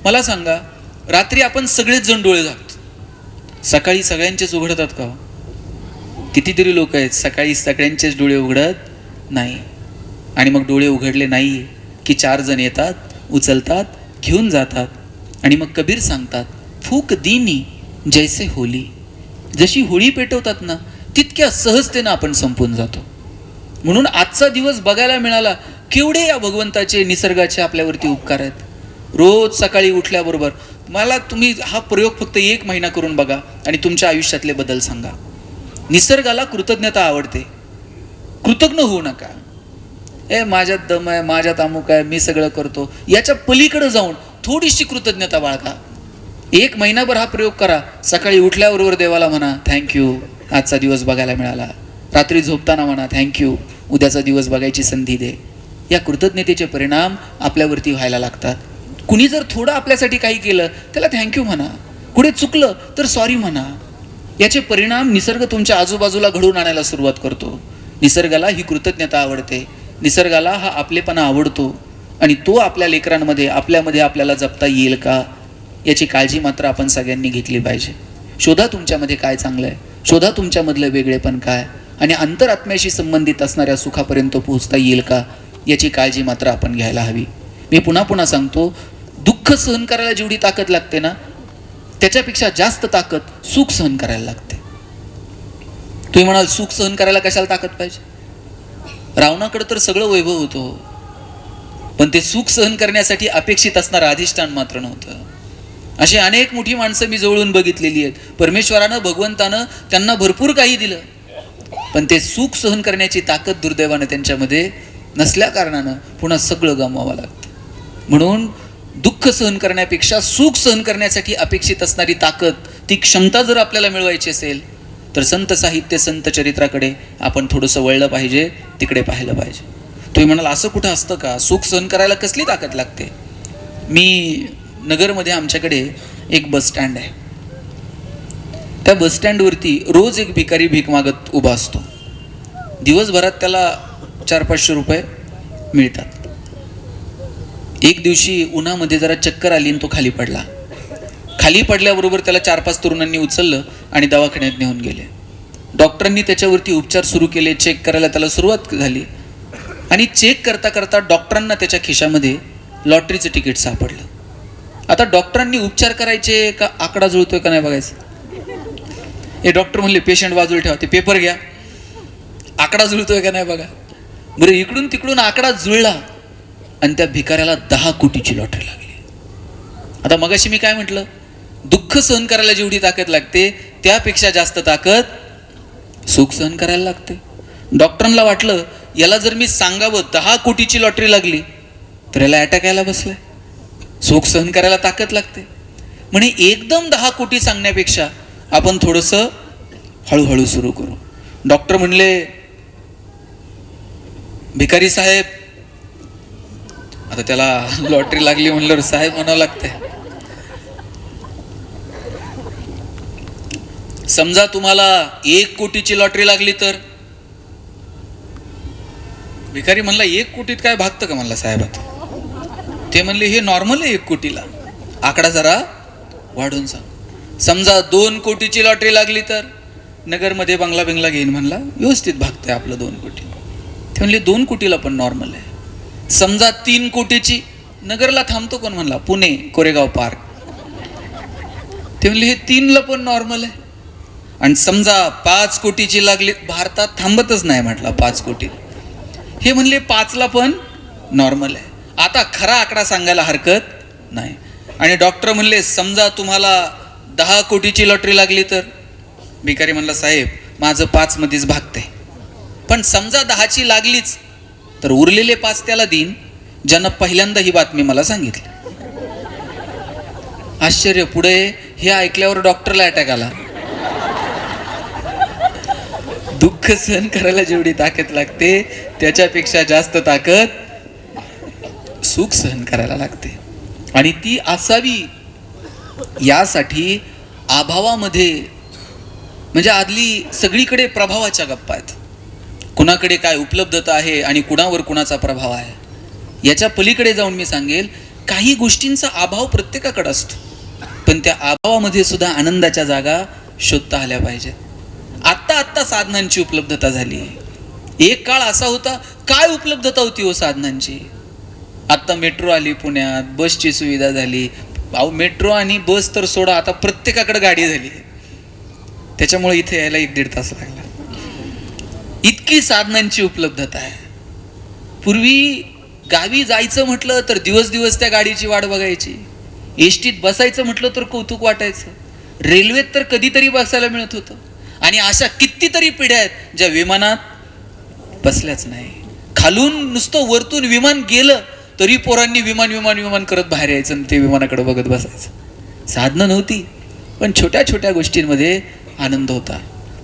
मला सांगा, रात्री आपण सगळेच जण डोळे झाकतो, सकाळी सगळ्यांचेच उघडतात का? कितीतरी लोक आहेत सकाळी सगळ्यांचेच डोळे उघडत नाही. आणि मग डोळे उघडले नाही की 4 जण येतात, उचलतात, घेऊन जातात. आणि मग कबीर सांगतात, फूक दीनी जैसे होली. जशी होळी पेटवतात ना तितक्या सहजतेनं आपण संपून जातो. म्हणून आजचा दिवस बघायला मिळाला, केवढे या भगवंताचे निसर्गाचे आपल्यावरती उपकार आहेत. रोज सकाळी उठल्याबरोबर मला तुम्ही हा प्रयोग फक्त 1 महिना करून बघा आणि तुमच्या आयुष्यातले बदल सांगा. निसर्गाला कृतज्ञता आवडते. कृतज्ञ होऊ नका, माझ्यात दम आहे, माझ्यात अमुक आहे, मी सगळं करतो, याच्या पलीकडे जाऊन थोडीशी कृतज्ञता बाळगा. 1 महिनाभर हा प्रयोग करा. सकाळी उठल्याबरोबर देवाला म्हणा थँक्यू, आजचा दिवस बघायला मिळाला. रात्री झोपताना म्हणा थँक्यू, उद्याचा दिवस बघायची संधी दे. या कृतज्ञतेचे परिणाम आपल्यावरती व्हायला लागतात. कुणी जर थोडं आपल्यासाठी काही केलं त्याला थँक्यू म्हणा, कुठे चुकलं तर सॉरी म्हणा. याचे परिणाम निसर्ग तुमच्या आजूबाजूला घडून आणायला सुरुवात करतो. निसर्गाला ही कृतज्ञता आवडते, निसर्गाला हा आपलेपणा आवडतो. आणि तो आपल्या लेकरांमध्ये आपल्यामध्ये आपल्याला जपता येईल का याची काळजी मात्र आपण सगळ्यांनी घेतली पाहिजे. शोधा तुमच्यामध्ये काय चांगलं आहे, शोधा तुमच्यामधलं वेगळेपण काय, आणि अंतरात्म्याशी संबंधित असणाऱ्या सुखापर्यंत पोहोचता येईल का याची काळजी मात्र आपण घ्यायला हवी. मी पुन्हा पुन्हा सांगतो, दुःख सहन करायला जेवढी ताकद लागते ना त्याच्यापेक्षा जास्त ताकद सुख सहन करायला लागते. तुम्ही म्हणाल सुख सहन करायला कशाला ताकद पाहिजे? रावणाकडे तर सगळं वैभव होतं, पण ते सुख सहन करण्यासाठी अपेक्षित असणारं अधिष्ठान मात्र नव्हतं. अशी अनेक मोठी माणसं मी जवळून बघितलेली आहेत. परमेश्वरानं, भगवंतानं त्यांना भरपूर काही दिलं, पण ते सुख सहन करण्याची ताकद दुर्दैवानं त्यांच्यामध्ये नसल्या कारणानं पुन्हा सगळं गमवावं लागतं. म्हणून दुःख सहन करण्यापेक्षा सुख सहन करण्यासाठी अपेक्षित असणारी ताकद, ती क्षमता जर आपल्याला मिळवायची असेल तर संत साहित्य, संत चरित्राकडे आपण थोडंसं वळलं पाहिजे, तिकडे पाहिलं पाहिजे. तुम्ही म्हणाल असं कुठं असतं का? सुख सहन करायला कसली ताकद लागते? मी नगरमध्ये आमच्याकडे एक बस स्टँड आहे. त्या बस स्टँडवरती रोज एक भिकारी भीक मागत उभा असतो. दिवसभरात त्याला 400-500 रुपये मिळतात. एक दिवशी उन्हामध्ये जरा चक्कर आली आणि तो खाली पडला. खाली पडल्याबरोबर त्याला 4-5 तरुणांनी उचललं आणि दवाखान्यात नेऊन गेले. डॉक्टरांनी त्याच्यावरती उपचार सुरू केले, चेक करायला त्याला सुरुवात झाली. आणि चेक करता करता डॉक्टरांना त्याच्या खिशामध्ये लॉटरीचं तिकीट सापडलं. आता डॉक्टरांनी उपचार करायचे का आकडा जुळतोय का नाही बघायचं. हे डॉक्टर म्हणले पेशंट बाजूला ठेवा, ते पेपर घ्या, आकडा जुळतोय का नाही बघा. बरं, इकडून तिकडून आकडा जुळला आणि त्या भिकाऱ्याला 10 कोटीची लॉटरी लागली. आता मगाशी मी काय म्हटलं, दुःख सहन करायला जेवढी ताकद लागते त्यापेक्षा जास्त ताकद सुख सहन करायला लागते. डॉक्टरांना वाटलं याला जर मी सांगावं 10 कोटीची लॉटरी लागली तर याला अटॅक यायला बसलाय. सुख सहन करायला ताकद लागते. म्हणे एकदम 10 कोटी सांगण्यापेक्षा आपण थोडंसं हळूहळू सुरू करू. डॉक्टर म्हणले, भिकारी साहेब, आता त्याला लॉटरी लागली म्हणल्यावर साहेब म्हणावं लागतंय. समजा तुम्हाला 1 कोटीची लॉटरी लागली तर? भिकारी म्हणला 1 कोटीत काय भागतं का म्हणला साहेबात. ते म्हणले हे नॉर्मल आहे 1 कोटीला, आकडा जरा वाढून सांग. समजा 2 कोटीची लॉटरी लागली तर? नगरमध्ये बंगला बिंगला घेईन म्हणला, व्यवस्थित भागतंय आपलं 2 कोटी. ते म्हणले 2 कोटीला पण नॉर्मल आहे. समजा 3 कोटीची? नगरला थांबतो कोण म्हणला, पुणे कोरेगाव पार्क. ते म्हणले हे 3ला पण नॉर्मल आहे. आणि समजा 5 कोटीची लागली, भारतात थांबतच नाही म्हटला 5 कोटी. हे म्हणले 5ला पण नॉर्मल आहे. आता खरा आकडा सांगायला हरकत नाही. आणि डॉक्टर म्हणले समजा तुम्हाला 10 कोटीची लॉटरी लागली तर? भिकारी म्हणला साहेब माझं 5 मध्येच भागतंय. पण समजा 10ची लागलीच तर उरलेले 5 त्याला देईन ज्यानं पहिल्यांदा ही बातमी मला सांगितली. आश्चर्य. पुढे हे ऐकल्यावर डॉक्टरला अटॅक आला. दुःख सहन करायला जेवढी ताकद लागते त्याच्यापेक्षा जास्त ताकद सुख सहन करायला लागते. आणि ती असावी यासाठी अभावामध्ये म्हणजे आदली सगळीकडे प्रभावाच्या गप्पा आहेत. कुणाकडे काय उपलब्धता आहे आणि कुणावर कुणाचा प्रभाव आहे याच्या पलीकडे जाऊन मी सांगेल, काही गोष्टींचा अभाव प्रत्येकाकडे असतो, पण त्या अभावामध्ये सुद्धा आनंदाच्या जागा शोधता आल्या पाहिजेत. आत्ता साधनांची उपलब्धता झाली. एक काळ असा होता, काय उपलब्धता होती हो साधनांची. आत्ता मेट्रो आली पुण्यात, बसची सुविधा झाली. अहो मेट्रो आणि बस तर सोडा, आता प्रत्येकाकडे गाडी झाली. त्याच्यामुळे इथे यायला 1-1.5 तास लागला. इतकी साधनांची उपलब्धता आहे. पूर्वी गावी जायचं म्हटलं तर दिवस त्या गाडीची वाट बघायची. एसटीत बसायचं म्हटलं तर कौतुक वाटायचं. रेल्वेत तर कधीतरी बसायला मिळत होतं. आणि अशा कितीतरी पिढ्या आहेत ज्या विमानात बसल्याच नाही. खालून नुसतं वरतून विमान गेलं तरी पोरांनी विमान करत बाहेर यायचं आणि ते विमानाकडे बघत बसायचं. साधनं नव्हती, पण छोट्या गोष्टींमध्ये आनंद होता.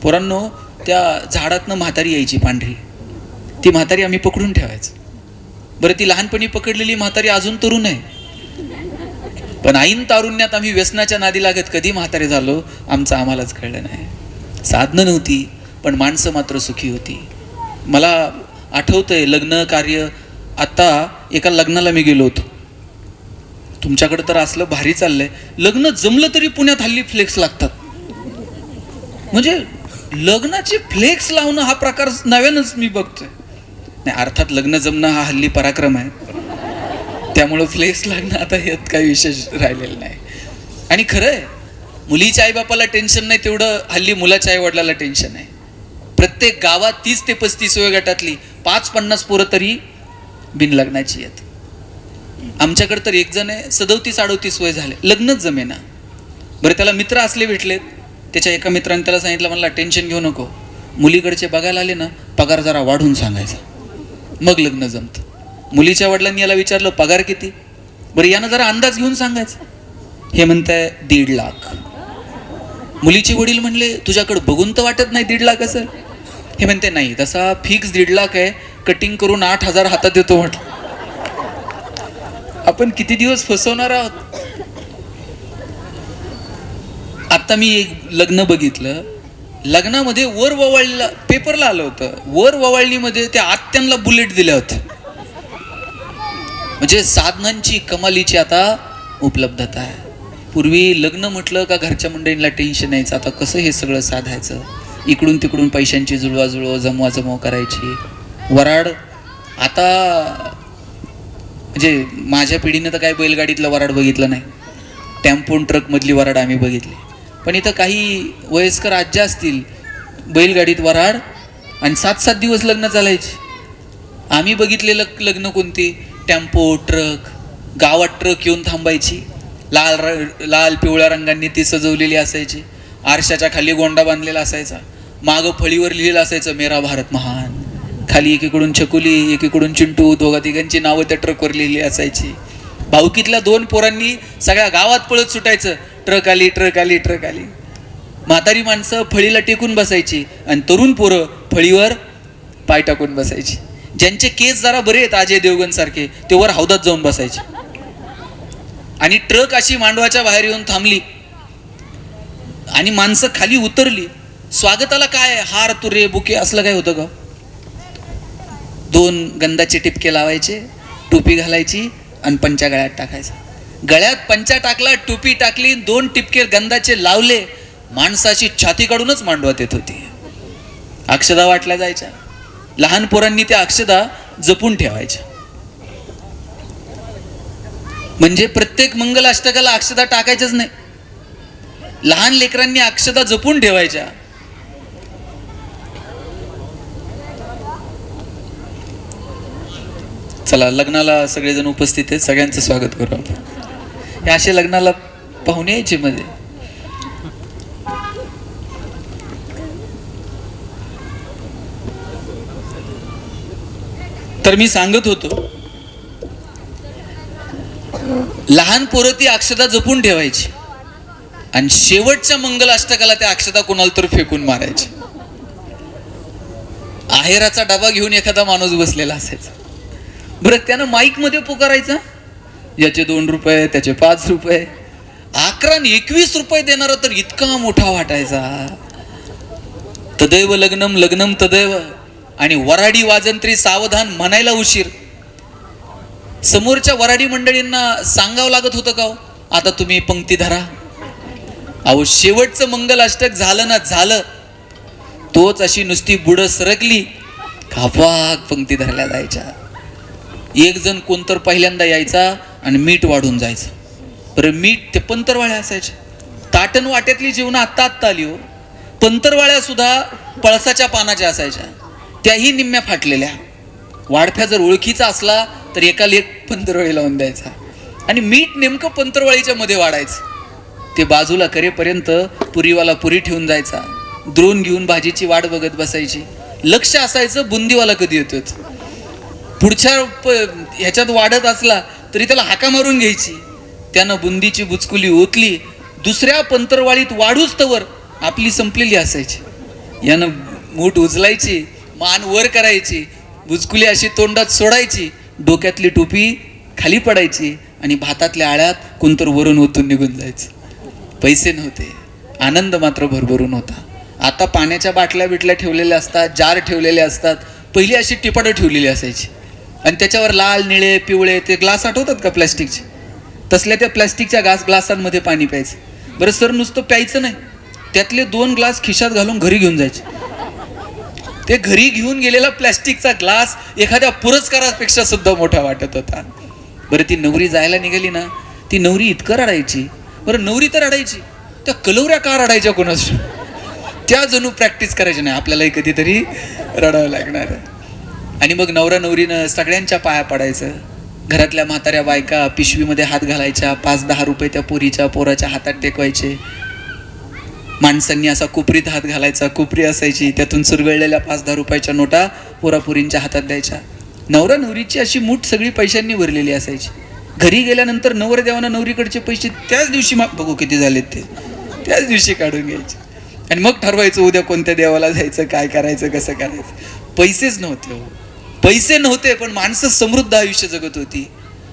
पोरांनो, त्या झाडातनं म्हातारी यायची पांढरी, ती म्हातारी आम्ही पकडून ठेवायचं. बरं, ती लहानपणी पकडलेली म्हातारी अजून तरुण आहे, पण ऐन तारुण्यात आम्ही व्यसनाच्या नादी लागत कधी म्हातारे झालो आमचं आम्हालाच कळलं नाही. साधनं नव्हती, पण माणसं मात्र सुखी होती. मला आठवतंय लग्न कार्य, आता एका लग्नाला मी गेलो होतो. तुमच्याकडे तर असलं भारी चाललंय, लग्न जमलं तरी पुण्यात हल्ली फ्लेक्स लागतात. म्हणजे लग्नाचे फ्लेक्स लावणं हा प्रकार नव्यानंच मी बघतोय. नाही, अर्थात लग्न जमणं हा हल्ली पराक्रम आहे, त्यामुळं फ्लेक्स लागणं आता यात काही विशेष राहिलेलं नाही. आणि खरं आहे, मुलीच्या आईबापाला टेन्शन नाही तेवढं हल्ली मुलाच्या आई वडिलाला टेन्शन आहे. प्रत्येक गावात 30 ते 35 वयोगटातली 5-50 पोरं तरी बिनलग्नाची आहेत. आमच्याकडे तर एक जण आहे 37-38 वय झाले, लग्नच जमेना. बरं, त्याला मित्र असले भेटलेत. त्याच्या एका मित्राने त्याला सांगितलं, म्हणला टेन्शन घेऊ नको, मुलीकडचे बघायला आले ना पगार जरा वाढून सांगायचा, मग लग्न जमतं. मुलीच्या वडिलांनी याला विचारलं पगार किती. बरं, यानं जरा अंदाज घेऊन सांगायचं. हे म्हणताय 1.5 लाख. मुलीचे वडील म्हणले, तुझ्याकडे बघून तर वाटत नाही 1.5 लाख असेल. हे म्हणते, नाही, तसा फिक्स 1.5 लाख आहे, कटिंग करून 8,000 हातात देतो. म्हटलं, आपण किती दिवस फसवणार आहोत. आता मी एक लग्न बघितलं, लग्नामध्ये वर ववाळीला पेपरला आलं होतं, वर ववाळणीमध्ये त्या आत्यांना बुलेट दिल्या होत्या. म्हणजे साधनांची कमालीची आता उपलब्धता आहे. पूर्वी लग्न म्हटलं का घरच्या मंडळींना टेन्शन यायचं, आता कसं हे सगळं साधायचं. इकडून तिकडून पैशांची जुळवाजुळव जमवा करायची. वराड आता म्हणजे माझ्या पिढीनं तर काही बैलगाडीतलं वराड बघितलं नाही, टेम्पो ट्रकमधली वराड आम्ही बघितली. पण इथं काही वयस्कर आज्या असतील, बैलगाडीत वराड आणि 7-7 दिवस लग्न चालायचे. आम्ही बघितलेलं लग्न कोणती, टेम्पो ट्रक, गावात ट्रक येऊन थांबायची, लाल पिवळ्या रंगांनी ती सजवलेली असायची. आरशाच्या खाली गोंडा बांधलेला असायचा, मागं फळीवर लिहिलेलं असायचं मेरा भारत महान. खाली एकीकडून छकुली एकीकडून चिंटू, दोघा तिघांची नावं त्या ट्रकवर लिहिली असायची. भाऊकीतल्या 2 पोरांनी सगळ्या गावात पळत सुटायचं, ट्रक आली. म्हातारी माणसं फळीला टेकून बसायची आणि तरुण पोरं फळीवर पाय टाकून बसायची. ज्यांचे केस जरा बरे आहेत अजय देवगण सारखे, ते वर हौदात जाऊन बसायचे. आणि ट्रक अशी मांडवाच्या बाहेर येऊन थांबली आणि माणसं खाली उतरली. स्वागताला काय हार तुरे बुके असलं काय होतं का. 2 गंधाचे टिपके लावायचे, टोपी घालायची आणि पंचा गळ्यात टाकायचा. गळ्यात पंचा टाकला, टोपी टाकली, 2 टिपके गंधाचे लावले, माणसाची छाती काढूनच मांडवात येत होती. अक्षदा वाटल्या जायच्या. लहान पोरांनी त्या अक्षदा जपून ठेवायच्या. म्हणजे प्रत्येक मंगलाष्टकाला अक्षदा टाकायच्याच नाही, लहान लेकरांनी अक्षदा जपून ठेवायच्या. चला, लग्नाला सगळेजण उपस्थित आहेत, सगळ्यांचं स्वागत करू आपण. हे असे लग्नाला पाहुणे यायचे मध्ये. तर मी सांगत होतो, लहान पोरं ती अक्षता जपून ठेवायची आणि शेवटच्या मंगलाष्टकाला त्या अक्षता कोणाला तर फेकून मारायची. आहेराचा डबा घेऊन एखादा माणूस बसलेला असायचा. बरं, त्यानं माईक मध्ये पुकारायचा, याचे 2 रुपये, त्याचे 5 रुपये. 11 आणि 21 रुपये देणारा तर इतका मोठा वाटायचा. तदैव लग्नम लग्नम तदैव. आणि वराडी वाजंत्री सावधान म्हणायला उशीर. समोरच्या वराडी मंडळींना सांगावं लागत होतं का हो, आता तुम्ही पंक्ती धरा. अहो शेवटचं मंगल अष्टक झालं ना झालं, तोच अशी नुसती बुड सरकली कापाक पंक्ती धरल्या जायच्या. एक जण कोणतर पहिल्यांदा यायचा आणि मीठ वाढून जायचं. बरं मीठ ते पंतरवाळ्या असायच्या. ताटण वाट्यातली जेवणं आत्ता आत्ता आली हो. पंतरवाळ्या सुद्धा पळसाच्या पानाच्या असायच्या, त्याही निम्म्या फाटलेल्या. वाढफ्या जर ओळखीचा असला तर एकाला एक पंतरवाळी लावून द्यायचा आणि मीठ नेमकं पंतरवाळीच्या मध्ये वाढायचं. ते बाजूला करेपर्यंत पुरीवाला पुरी ठेवून जायचा. द्रोण घेऊन भाजीची वाट बघत बसायची. लक्ष असायचं बुंदीवाला कधी येतोच. पुढच्या ह्याच्यात वाढत असला तरी त्याला हाका मारून घ्यायची. त्यानं बुंदीची बुचकुली ओतली, दुसऱ्या पंतरवाळीत वाढूच तवर आपली संपलेली असायची. यानं मूठ उचलायची, मान वर करायची, बुचकुली अशी तोंडात सोडायची, डोक्यातली टोपी खाली पडायची आणि भातातल्या आळ्यात कोणतर वरून ओतून निघून जायचं. पैसे नव्हते, आनंद मात्र भरभरून होता. आता पाण्याच्या बाटल्या बिटल्या ठेवलेल्या असतात, जार ठेवलेले असतात. पहिली अशी टिपाडं ठेवलेली असायची आणि त्याच्यावर लाल निळे पिवळे ते ग्लास आठवतात का प्लॅस्टिकचे, तसल्या त्या प्लॅस्टिकच्या ग्लासांमध्ये पाणी प्यायचं. बरं सर नुसतं प्यायचं नाही, त्यातले 2 ग्लास खिशात घालून घरी घेऊन जायचे. ते घरी घेऊन गेलेला प्लॅस्टिकचा ग्लास एखाद्या पुरस्कारापेक्षा सुद्धा मोठा वाटत होता. बरं ती नवरी जायला निघाली ना, ती नवरी इतकं रडायची. बरं नवरी तर रडायची, त्या कलवऱ्या का रडायच्या कोणाच, त्या जणू प्रॅक्टिस करायच्या नाही, आपल्यालाही कधीतरी रडावं लागणार. आणि मग नवरा नवरीनं सगळ्यांच्या पाया पडायचं. घरातल्या म्हाताऱ्या बायका पिशवीमध्ये हात घालायच्या, 5-10 रुपये त्या पोराच्या हातात टेकवायचे. माणसांनी असा कोपरीत हात घालायचा, कोपरी असायची, त्यातून चुरगळलेल्या 5-10 रुपयाच्या नोटा पोरींच्या हातात द्यायच्या. नवरा नवरीची अशी मूठ सगळी पैशांनी भरलेली असायची. घरी गेल्यानंतर नवरदेवानं नवरीकडचे पैसे त्याच दिवशी बघू किती झालेत ते त्याच दिवशी काढून घ्यायचे आणि मग ठरवायचं उद्या कोणत्या देवाला जायचं, काय करायचं, कसं करायचं. पैसेच नव्हते हो, पैसे नव्हते, पण माणसं समृद्ध आयुष्य जगत होती.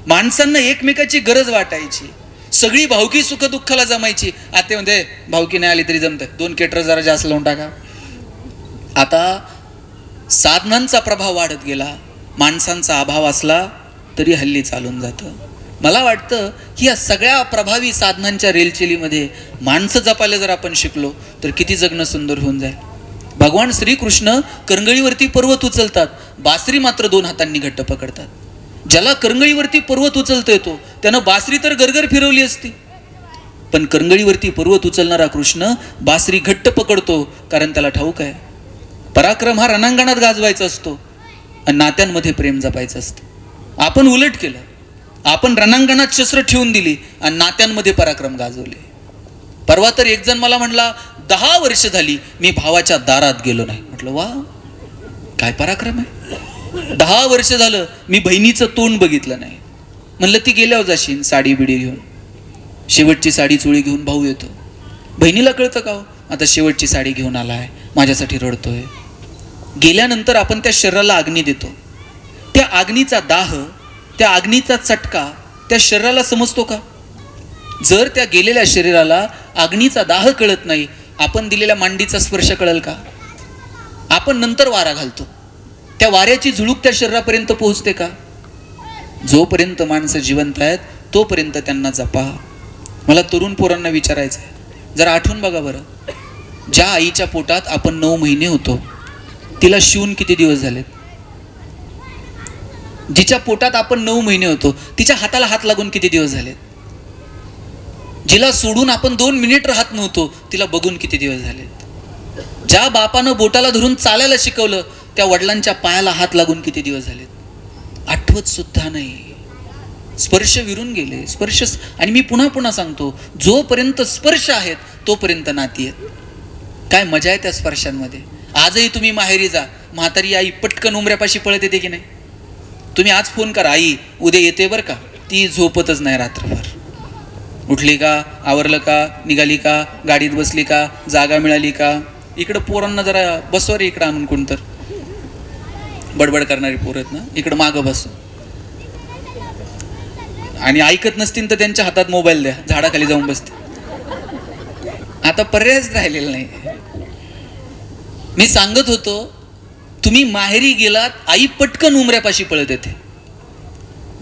माणसांना एकमेकाची गरज वाटायची, सगळी भावकी सुखदुःखाला जमायची. आता म्हणते भावकी नाही आली तरी जमतं, 2 केटर जरा जास्त लावून टाका. आता साधनांचा प्रभाव वाढत गेला, माणसांचा अभाव असला तरी हल्ली चालून जातं. मला वाटतं की या सगळ्या प्रभावी साधनांच्या रेलचेलीमध्ये माणसं जपायला जर आपण शिकलो तर किती जगणं सुंदर होऊन जाईल. भगवान श्रीकृष्ण करंगळीवरती पर्वत उचलतात, बासरी मात्र 2 हातांनी घट्ट पकडतात. ज्याला करंगळीवरती पर्वत उचलता येतो त्यानं बासरी तर गरगर फिरवली असती, पण करंगळीवरती पर्वत उचलणारा कृष्ण बासरी घट्ट पकडतो, कारण त्याला ठाऊक आहे पराक्रम हा रणांगणात गाजवायचा असतो आणि नात्यांमध्ये प्रेम जपायचं असतं. आपण उलट केलं, आपण रणांगणात शस्त्र ठेवून दिली आणि नात्यांमध्ये पराक्रम गाजवले. परवा तर एक जण मला म्हणला 10 वर्ष झाली मी भावाच्या दारात गेलो नाही. म्हटलं वा, काय पराक्रम आहे. 10 वर्ष झालं मी बहिणीचं तोंड बघितलं नाही. म्हणलं ती गेल्यावर जाशील साडी बिडी घेऊन, शेवटची साडी चोळी घेऊन भाऊ येतो. बहिणीला कळतं का हो, आता शेवटची साडी घेऊन आलाय, माझ्यासाठी रडतोय. गेल्यानंतर आपण त्या शरीराला अग्नी देतो, त्या अग्नीचा दाह, त्या अग्नीचा चटका त्या शरीराला समजतो का. जर त्या गेलेल्या शरीराला अग्नीचा दाह कळत नाही, आपण दिलेल्या मांडीचा स्पर्श कळेल का. आपण नंतर वारा घालतो, त्या वाऱ्याची झुळूक त्या शरीरापर्यंत पोहोचते का. जोपर्यंत माणसं जिवंत आहेत तोपर्यंत त्यांना जपा. मला तरुण पोरांना विचारायचं आहे, जरा आठवून बघा बरं, ज्या आईच्या पोटात आपण 9 महिने होतो तिला शिवून किती दिवस झालेत. जिच्या पोटात आपण 9 महिने होतो तिच्या हाताला हात लागून किती दिवस झालेत. जिला सोडून आपण 2 मिनिट राहत नव्हतो तिला बघून किती दिवस झालेत. ज्या बापानं बोटाला धरून चालायला शिकवलं त्या वडिलांच्या पायाला हात लागून किती दिवस झालेत. आठवत सुद्धा नाही, स्पर्श विरून गेले. स्पर्श, आणि मी पुन्हा पुन्हा सांगतो, जोपर्यंत स्पर्श आहेत तोपर्यंत नाती आहेत. काय मजा आहे त्या स्पर्शांमध्ये. आजही तुम्ही माहेरी जा, म्हातारी आई पटकन उमऱ्यापाशी पळत येते की नाही. तुम्ही आज फोन करा, आई उद्या येते बरं का, ती झोपतच नाही रात्रभर. उठली का, आवरलं का, निघाली का, गाडीत बसली का, जागा मिळाली का. इकडं पोरांना जरा बसवर इकडं आणून कोणतर बडबड करणारी पोरं आहेत ना, इकडं मागं बस. आणि ऐकत नसतील तर त्यांच्या हातात मोबाईल द्या, झाडाखाली जाऊन बसते. आता पर्यायच राहिलेला नाही. मी सांगत होतो, तुम्ही माहेरी गेलात, आई पटकन उमऱ्यापाशी पळत येते,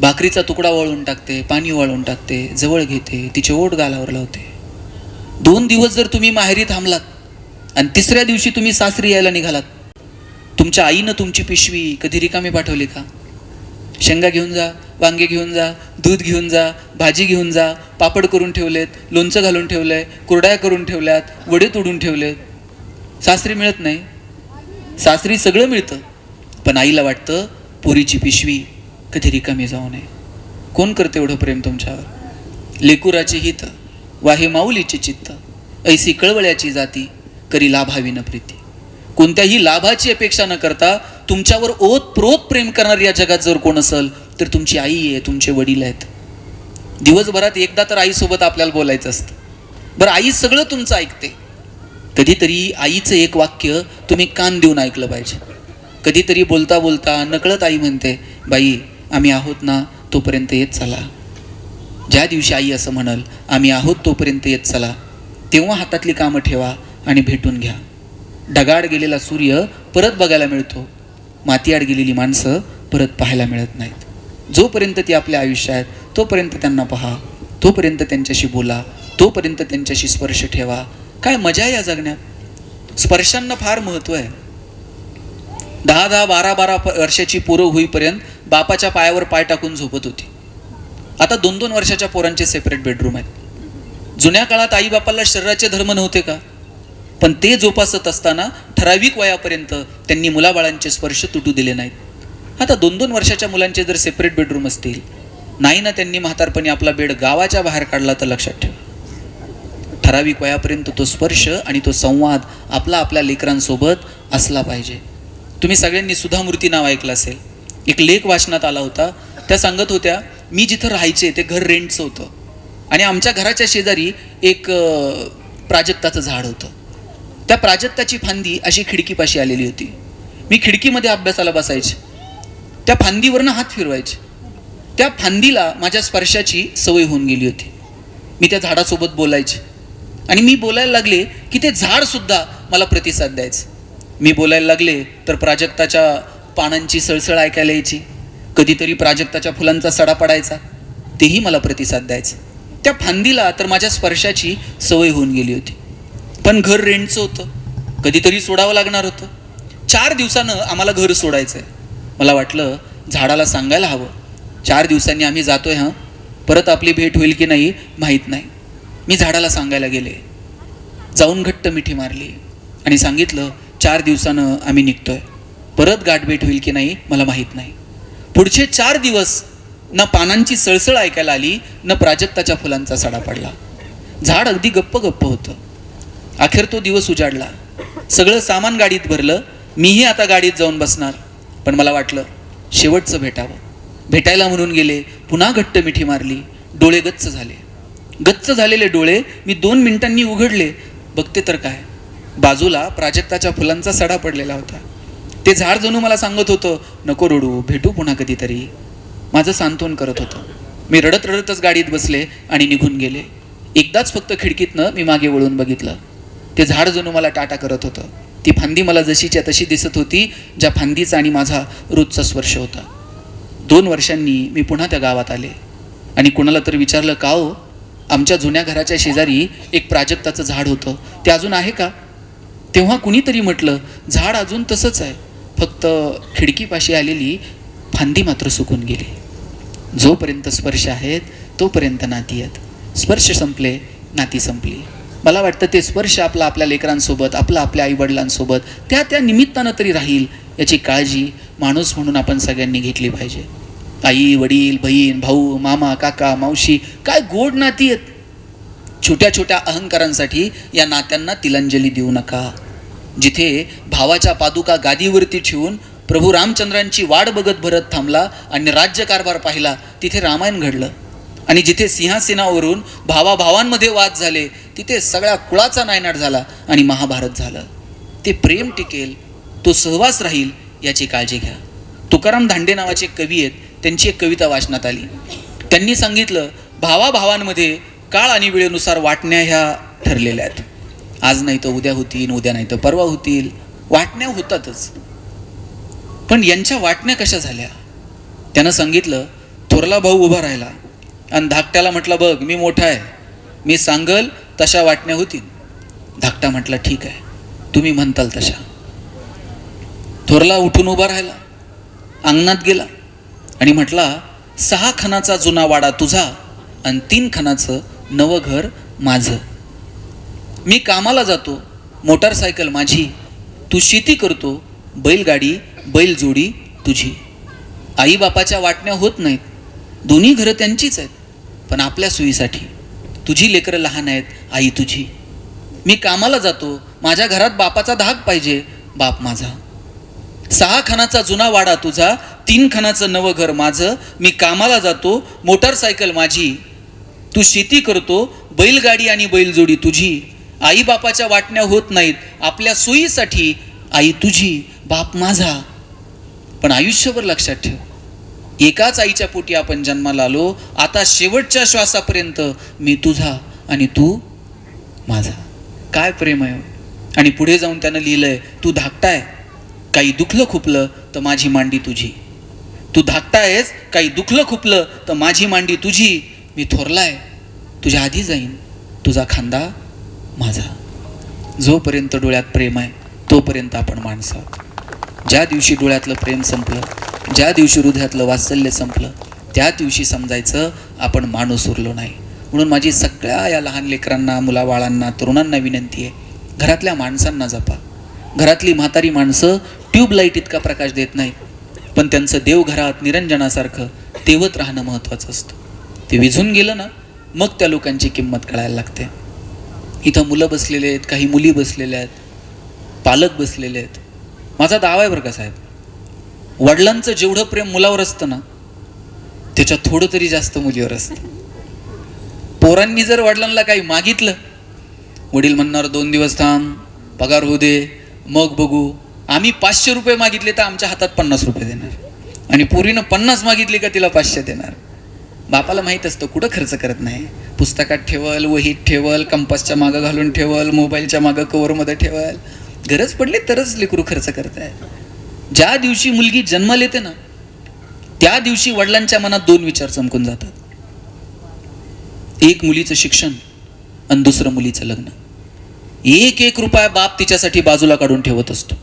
भाकरीचा तुकडा वाळून टाकते, पाणी वाळून टाकते, जवळ घेते, तिचे ओठ गालावर लावते. 2 दिवस जर तुम्ही माहेरी थांबलात आणि 3ऱ्या दिवशी तुम्ही सासरी यायला निघालात, तुमच्या आईनं तुमची पिशवी कधी रिकामी पाठवली का? शेंगा घेऊन जा, वांगे घेऊन जा, दूध घेऊन जा, भाजी घेऊन जा, पापड करून ठेवलेत, लोणचं घालून ठेवलंय, कुरड्या करून ठेवल्यात, वडे तोडून ठेवलेत. सासरी मिळत नाही. सासरी सगळं मिळतं, पण आईला वाटतं पोरीची पिशवी कधी रिकामी जाऊ नये. कोण करते एवढं प्रेम तुमच्यावर? लेकुराचे हित वाहे माऊलीचे चित्त, ऐसी कळवळ्याची जाती करी लाभावी न प्रीती. कोणत्याही लाभाची अपेक्षा न करता तुमच्यावर ओतप्रोत प्रेम करणारी या जगात जर कोण असेल तर तुमची आई आहे, तुमचे वडील आहेत. दिवसभरात एकदा तर आईसोबत आपल्याला बोलायचं असतं. बरं, आई सगळं तुमचं ऐकते. कधीतरी आईचं एक वाक्य तुम्ही कान देऊन ऐकलं पाहिजे. कधीतरी बोलता बोलता नकळत आई म्हणते, बाई आम्ही आहोत ना तोपर्यंत येत चला. ज्या दिवशी आई असं म्हणल, आम्ही आहोत तोपर्यंत येत चला, तेव्हा हातातली कामं ठेवा आणि भेटून घ्या. ढगाड गेलेला सूर्य परत बघायला मिळतो, मातीआड गेलेली माणसं परत पाहायला मिळत नाहीत. जोपर्यंत ती आपल्या आयुष्यात आहेत तोपर्यंत त्यांना पहा, तोपर्यंत त्यांच्याशी बोला, तोपर्यंत त्यांच्याशी स्पर्श ठेवा. काय मजा आहे या जगण्यात. स्पर्शांना फार महत्त्व आहे. 10-10, 12-12 वर्षाची पोरं होईपर्यंत बापाच्या पायावर पाय टाकून झोपत होती. आता 2-2 वर्षाच्या पोरांचे सेपरेट बेडरूम आहेत. जुन्या काळात आईबापाला शरीराचे धर्म नव्हते का? पण ते जोपासत असताना ठराविक वयापर्यंत त्यांनी मुलाबाळांचे स्पर्श तुटू दिले नाहीत. आता 2-2 वर्षाच्या मुलांचे जर सेपरेट बेडरूम असतील, नाही ना त्यांनी म्हातारपणी आपला बेड गावाच्या बाहेर काढला तर लक्षात ठेवा, ठराविक वयापर्यंत तो स्पर्श आणि तो संवाद आपला आपल्या लेकरांसोबत असला पाहिजे. तुम्ही सगळ्यांनी सुधामूर्ती नाव ऐकलं असेल. एक लेख वाचनात आला होता. त्या सांगत होत्या, मी जिथं राहायचे ते घर रेंटचं होतं आणि आमच्या घराच्या शेजारी एक प्राजक्ताचं झाड होतं. त्या प्राजक्ताची फांदी अशी खिडकीपाशी आलेली होती. मी खिडकीमध्ये अभ्यासाला बसायचे, त्या फांदीवरनं हात फिरवायचे. त्या फांदीला माझ्या स्पर्शाची सवय होऊन गेली होती. मी त्या झाडासोबत बोलायचे आणि मी बोलायला लागले की ते झाड सुद्धा मला प्रतिसाद द्यायचं. मी बोलायला लागले तर प्राजक्ताच्या पानांची सळसळ ऐकायला यायची. कधीतरी प्राजक्ताच्या फुलांचा सडा पडायचा, तेही मला प्रतिसाद द्यायचं. त्या फांदीला तर माझ्या स्पर्शाची सवय होऊन गेली होती. पण घर रेंटचं होतं, कधीतरी सोडावं लागणार होतं. 4 दिवसानं आम्हाला घर सोडायचं आहे. मला वाटलं झाडाला सांगायला हवं, 4 दिवसांनी आम्ही जातोय, हां, परत आपली भेट होईल की नाही माहीत नाही. मी झाडाला सांगायला गेले, जाऊन घट्ट मिठी मारली आणि सांगितलं 4 दिवसानं आम्ही निघतोय, परत गाठभेट होईल की नाही मला माहीत नाही. पुढचे 4 दिवस ना पानांची सळसळ ऐकायला आली, न प्राजक्ताच्या फुलांचा सडा पडला. झाड अगदी गप्प गप्प होतं. अखेर तो दिवस उजाडला. सगळं सामान गाडीत भरलं. मीही आता गाडीत जाऊन बसणार. पण मला वाटलं शेवटचं भेटावं. भेटायला म्हणून गेले, पुन्हा घट्ट मिठी मारली. डोळे गच्च झाले. गच्च झालेले डोळे मी 2 मिनिटांनी उघडले. बघते तर काय, बाजूला प्राजक्ताच्या फुलांचा सडा पडलेला होता. ते झाड जणू मला सांगत होतं, नको रडू, भेटू पुन्हा कधीतरी. माझं सांत्वन करत होतं. मी रडत रडतच गाडीत बसले आणि निघून गेले. एकदाच फक्त खिडकीतनं मी मागे वळून बघितलं. ते झाड जणू मला टाटा करत होतं. ती फांदी मला जशीच्या तशी दिसत होती, ज्या फांदीचा आणि माझा रोजचा स्पर्श होता. 2 वर्षांनी मी पुन्हा त्या गावात आले आणि कुणाला तर विचारलं, का हो, आमच्या जुन्या घराच्या शेजारी एक प्राजक्ताचं झाड होतं, ते अजून आहे का? तेव्हा कुणीतरी म्हटलं, झाड अजून तसंच आहे, फक्त खिडकीपाशी आलेली फांदी मात्र सुकून गेली. जोपर्यंत स्पर्श आहेत तोपर्यंत नाती आहेत. स्पर्श संपले, नाती संपली. मला वाटतं ते स्पर्श आपला आपल्या लेकरांसोबत, आपला आपल्या आईवडिलांसोबत त्या निमित्तानं तरी राहील, याची काळजी माणूस म्हणून आपण सगळ्यांनी घेतली पाहिजे. आई, वडील, बहीण, भाऊ, मामा, काका, मावशी, काय गोड नाती आहेत. छोट्या छोट्या अहंकारांसाठी या नात्यांना तिलांजली देऊ नका. जिथे भावाच्या पादुका गादीवरती ठेवून प्रभू रामचंद्रांची वाट बघत भरत थांबला आणि राज्यकारभार पाहिला, तिथे रामायण घडलं. आणि जिथे सिंहासनावरून भावाभावांमध्ये वाद झाले, तिथे सगळ्या कुळाचा नायनाट झाला आणि महाभारत झालं. ते प्रेम टिकेल, तो सहवास राहील, याची काळजी घ्या. तुकाराम धांडे नावाचे कवी आहेत, त्यांची एक कविता वाचनात आली. त्यांनी सांगितलं, भावाभावांमध्ये काळ आणि वेळेनुसार वाटण्या ह्या ठरलेल्या आहेत. आज नाही तर उद्या होतील, उद्या नाही तर परवा होतील, वाटण्या होतातच. पण यांच्या वाटण्या कशा झाल्या? त्यानं सांगितलं, थोरला भाऊ उभा राहिला आणि धाकट्याला म्हटलं, बघ मी मोठा आहे, मी सांगल तशा वाटण्या होतील. धाकटा म्हटला, ठीक आहे, तुम्ही म्हणताल तशा. थोरला उठून उभा राहिला, अंगणात गेला आणि म्हटला, 6 खणाचा जुना वाडा तुझा आणि 3 खणाचं नवं घर माझं. मी कामाला जातो, मोटारसायकल माझी, तू शेती करतो, बैलगाडी बैलजोडी तुझी. आई बापाच्या वाटण्या होत नाहीत, दोन्ही घरं त्यांचीच आहेत, पण आपल्या सोयीसाठी. तुझी लेकरं लहान आहेत, आई तुझी. मी कामाला जातो, माझ्या घरात बापाचा धाक पाहिजे, बाप माझा. 6 खणाचा जुना वाडा तुझा, 3 खणाचं नवं घर माझं. मी कामाला जातो, मोटारसायकल माझी, तू शेती करतो, बैलगाडी आणि बैलजोडी तुझी. आई बापाच्या वाटण्या होत नाहीत, आपल्या सोयीसाठी, आई तुझी, बाप माझा. पण आयुष्यभर लक्षात ठेव, एकाच आईच्या पोटी आपण जन्माला आलो, आता शेवटच्या श्वासापर्यंत मी तुझा आणि तू माझा. काय प्रेम आहे. आणि पुढे जाऊन त्यानं लिहिलंय, तू धाकटा आहे, काही दुखलं खुपलं तर माझी मांडी तुझी. तू धाकटा आहेस, काही दुखलं खुपलं तर माझी मांडी तुझी. मी थोरला आहे, तुझ्या आधी जाईन, तुझा खांदा माझा. जोपर्यंत डोळ्यात प्रेम आहे तोपर्यंत आपण माणसं. ज्या दिवशी डोळ्यातलं प्रेम संपलं, ज्या दिवशी हृदयातलं वात्सल्य संपलं, त्या दिवशी समजायचं आपण माणूस उरलो नाही. म्हणून माझी सगळ्या या लहान लेकरांना, मुलाबाळांना, तरुणांना विनंती आहे, घरातल्या माणसांना जपा. घरातली म्हातारी माणसं ट्यूबलाईट इतका प्रकाश देत नाहीत, पण त्यांचं देवघरात निरंजनासारखं तेवत राहणं महत्त्वाचं असतं. ते विझून गेलं ना, मग त्या लोकांची किंमत कळायला लागते. इथं मुलं बसलेले आहेत, काही मुली बसलेल्या आहेत, पालक बसलेले आहेत. माझा दावा आहे बरं का साहेब, वडिलांचं जेवढं प्रेम मुलावर असतं ना, त्याच्यात थोडं तरी जास्त मुलीवर असतं. पोरांनी जर वडिलांना काही मागितलं, वडील म्हणणार 2 दिवस थांब, पगार होऊ दे, मग बघू. आम्ही 500 रुपये मागितले तर आमच्या हातात 50 रुपये देणार, आणि पोरीनं 50 मागितले का तिला 500 देणार. बापाला माहीत असतं कुठं खर्च करत नाही. पुस्तकात ठेवल, वहीत ठेवल, कंपासच्या मागं घालून ठेवल, मोबाईलच्या मागं कवरमध्ये ठेवल. गरज पडली तरच लेकरू खर्च करताय. ज्या दिवशी मुलगी जन्माला येते ना, त्या दिवशी वडिलांच्या मनात 2 विचार चमकून जातात. एक मुलीचं शिक्षण आणि दुसरं मुलीचं लग्न. 1 रुपया बाप तिच्यासाठी बाजूला काढून ठेवत असतो.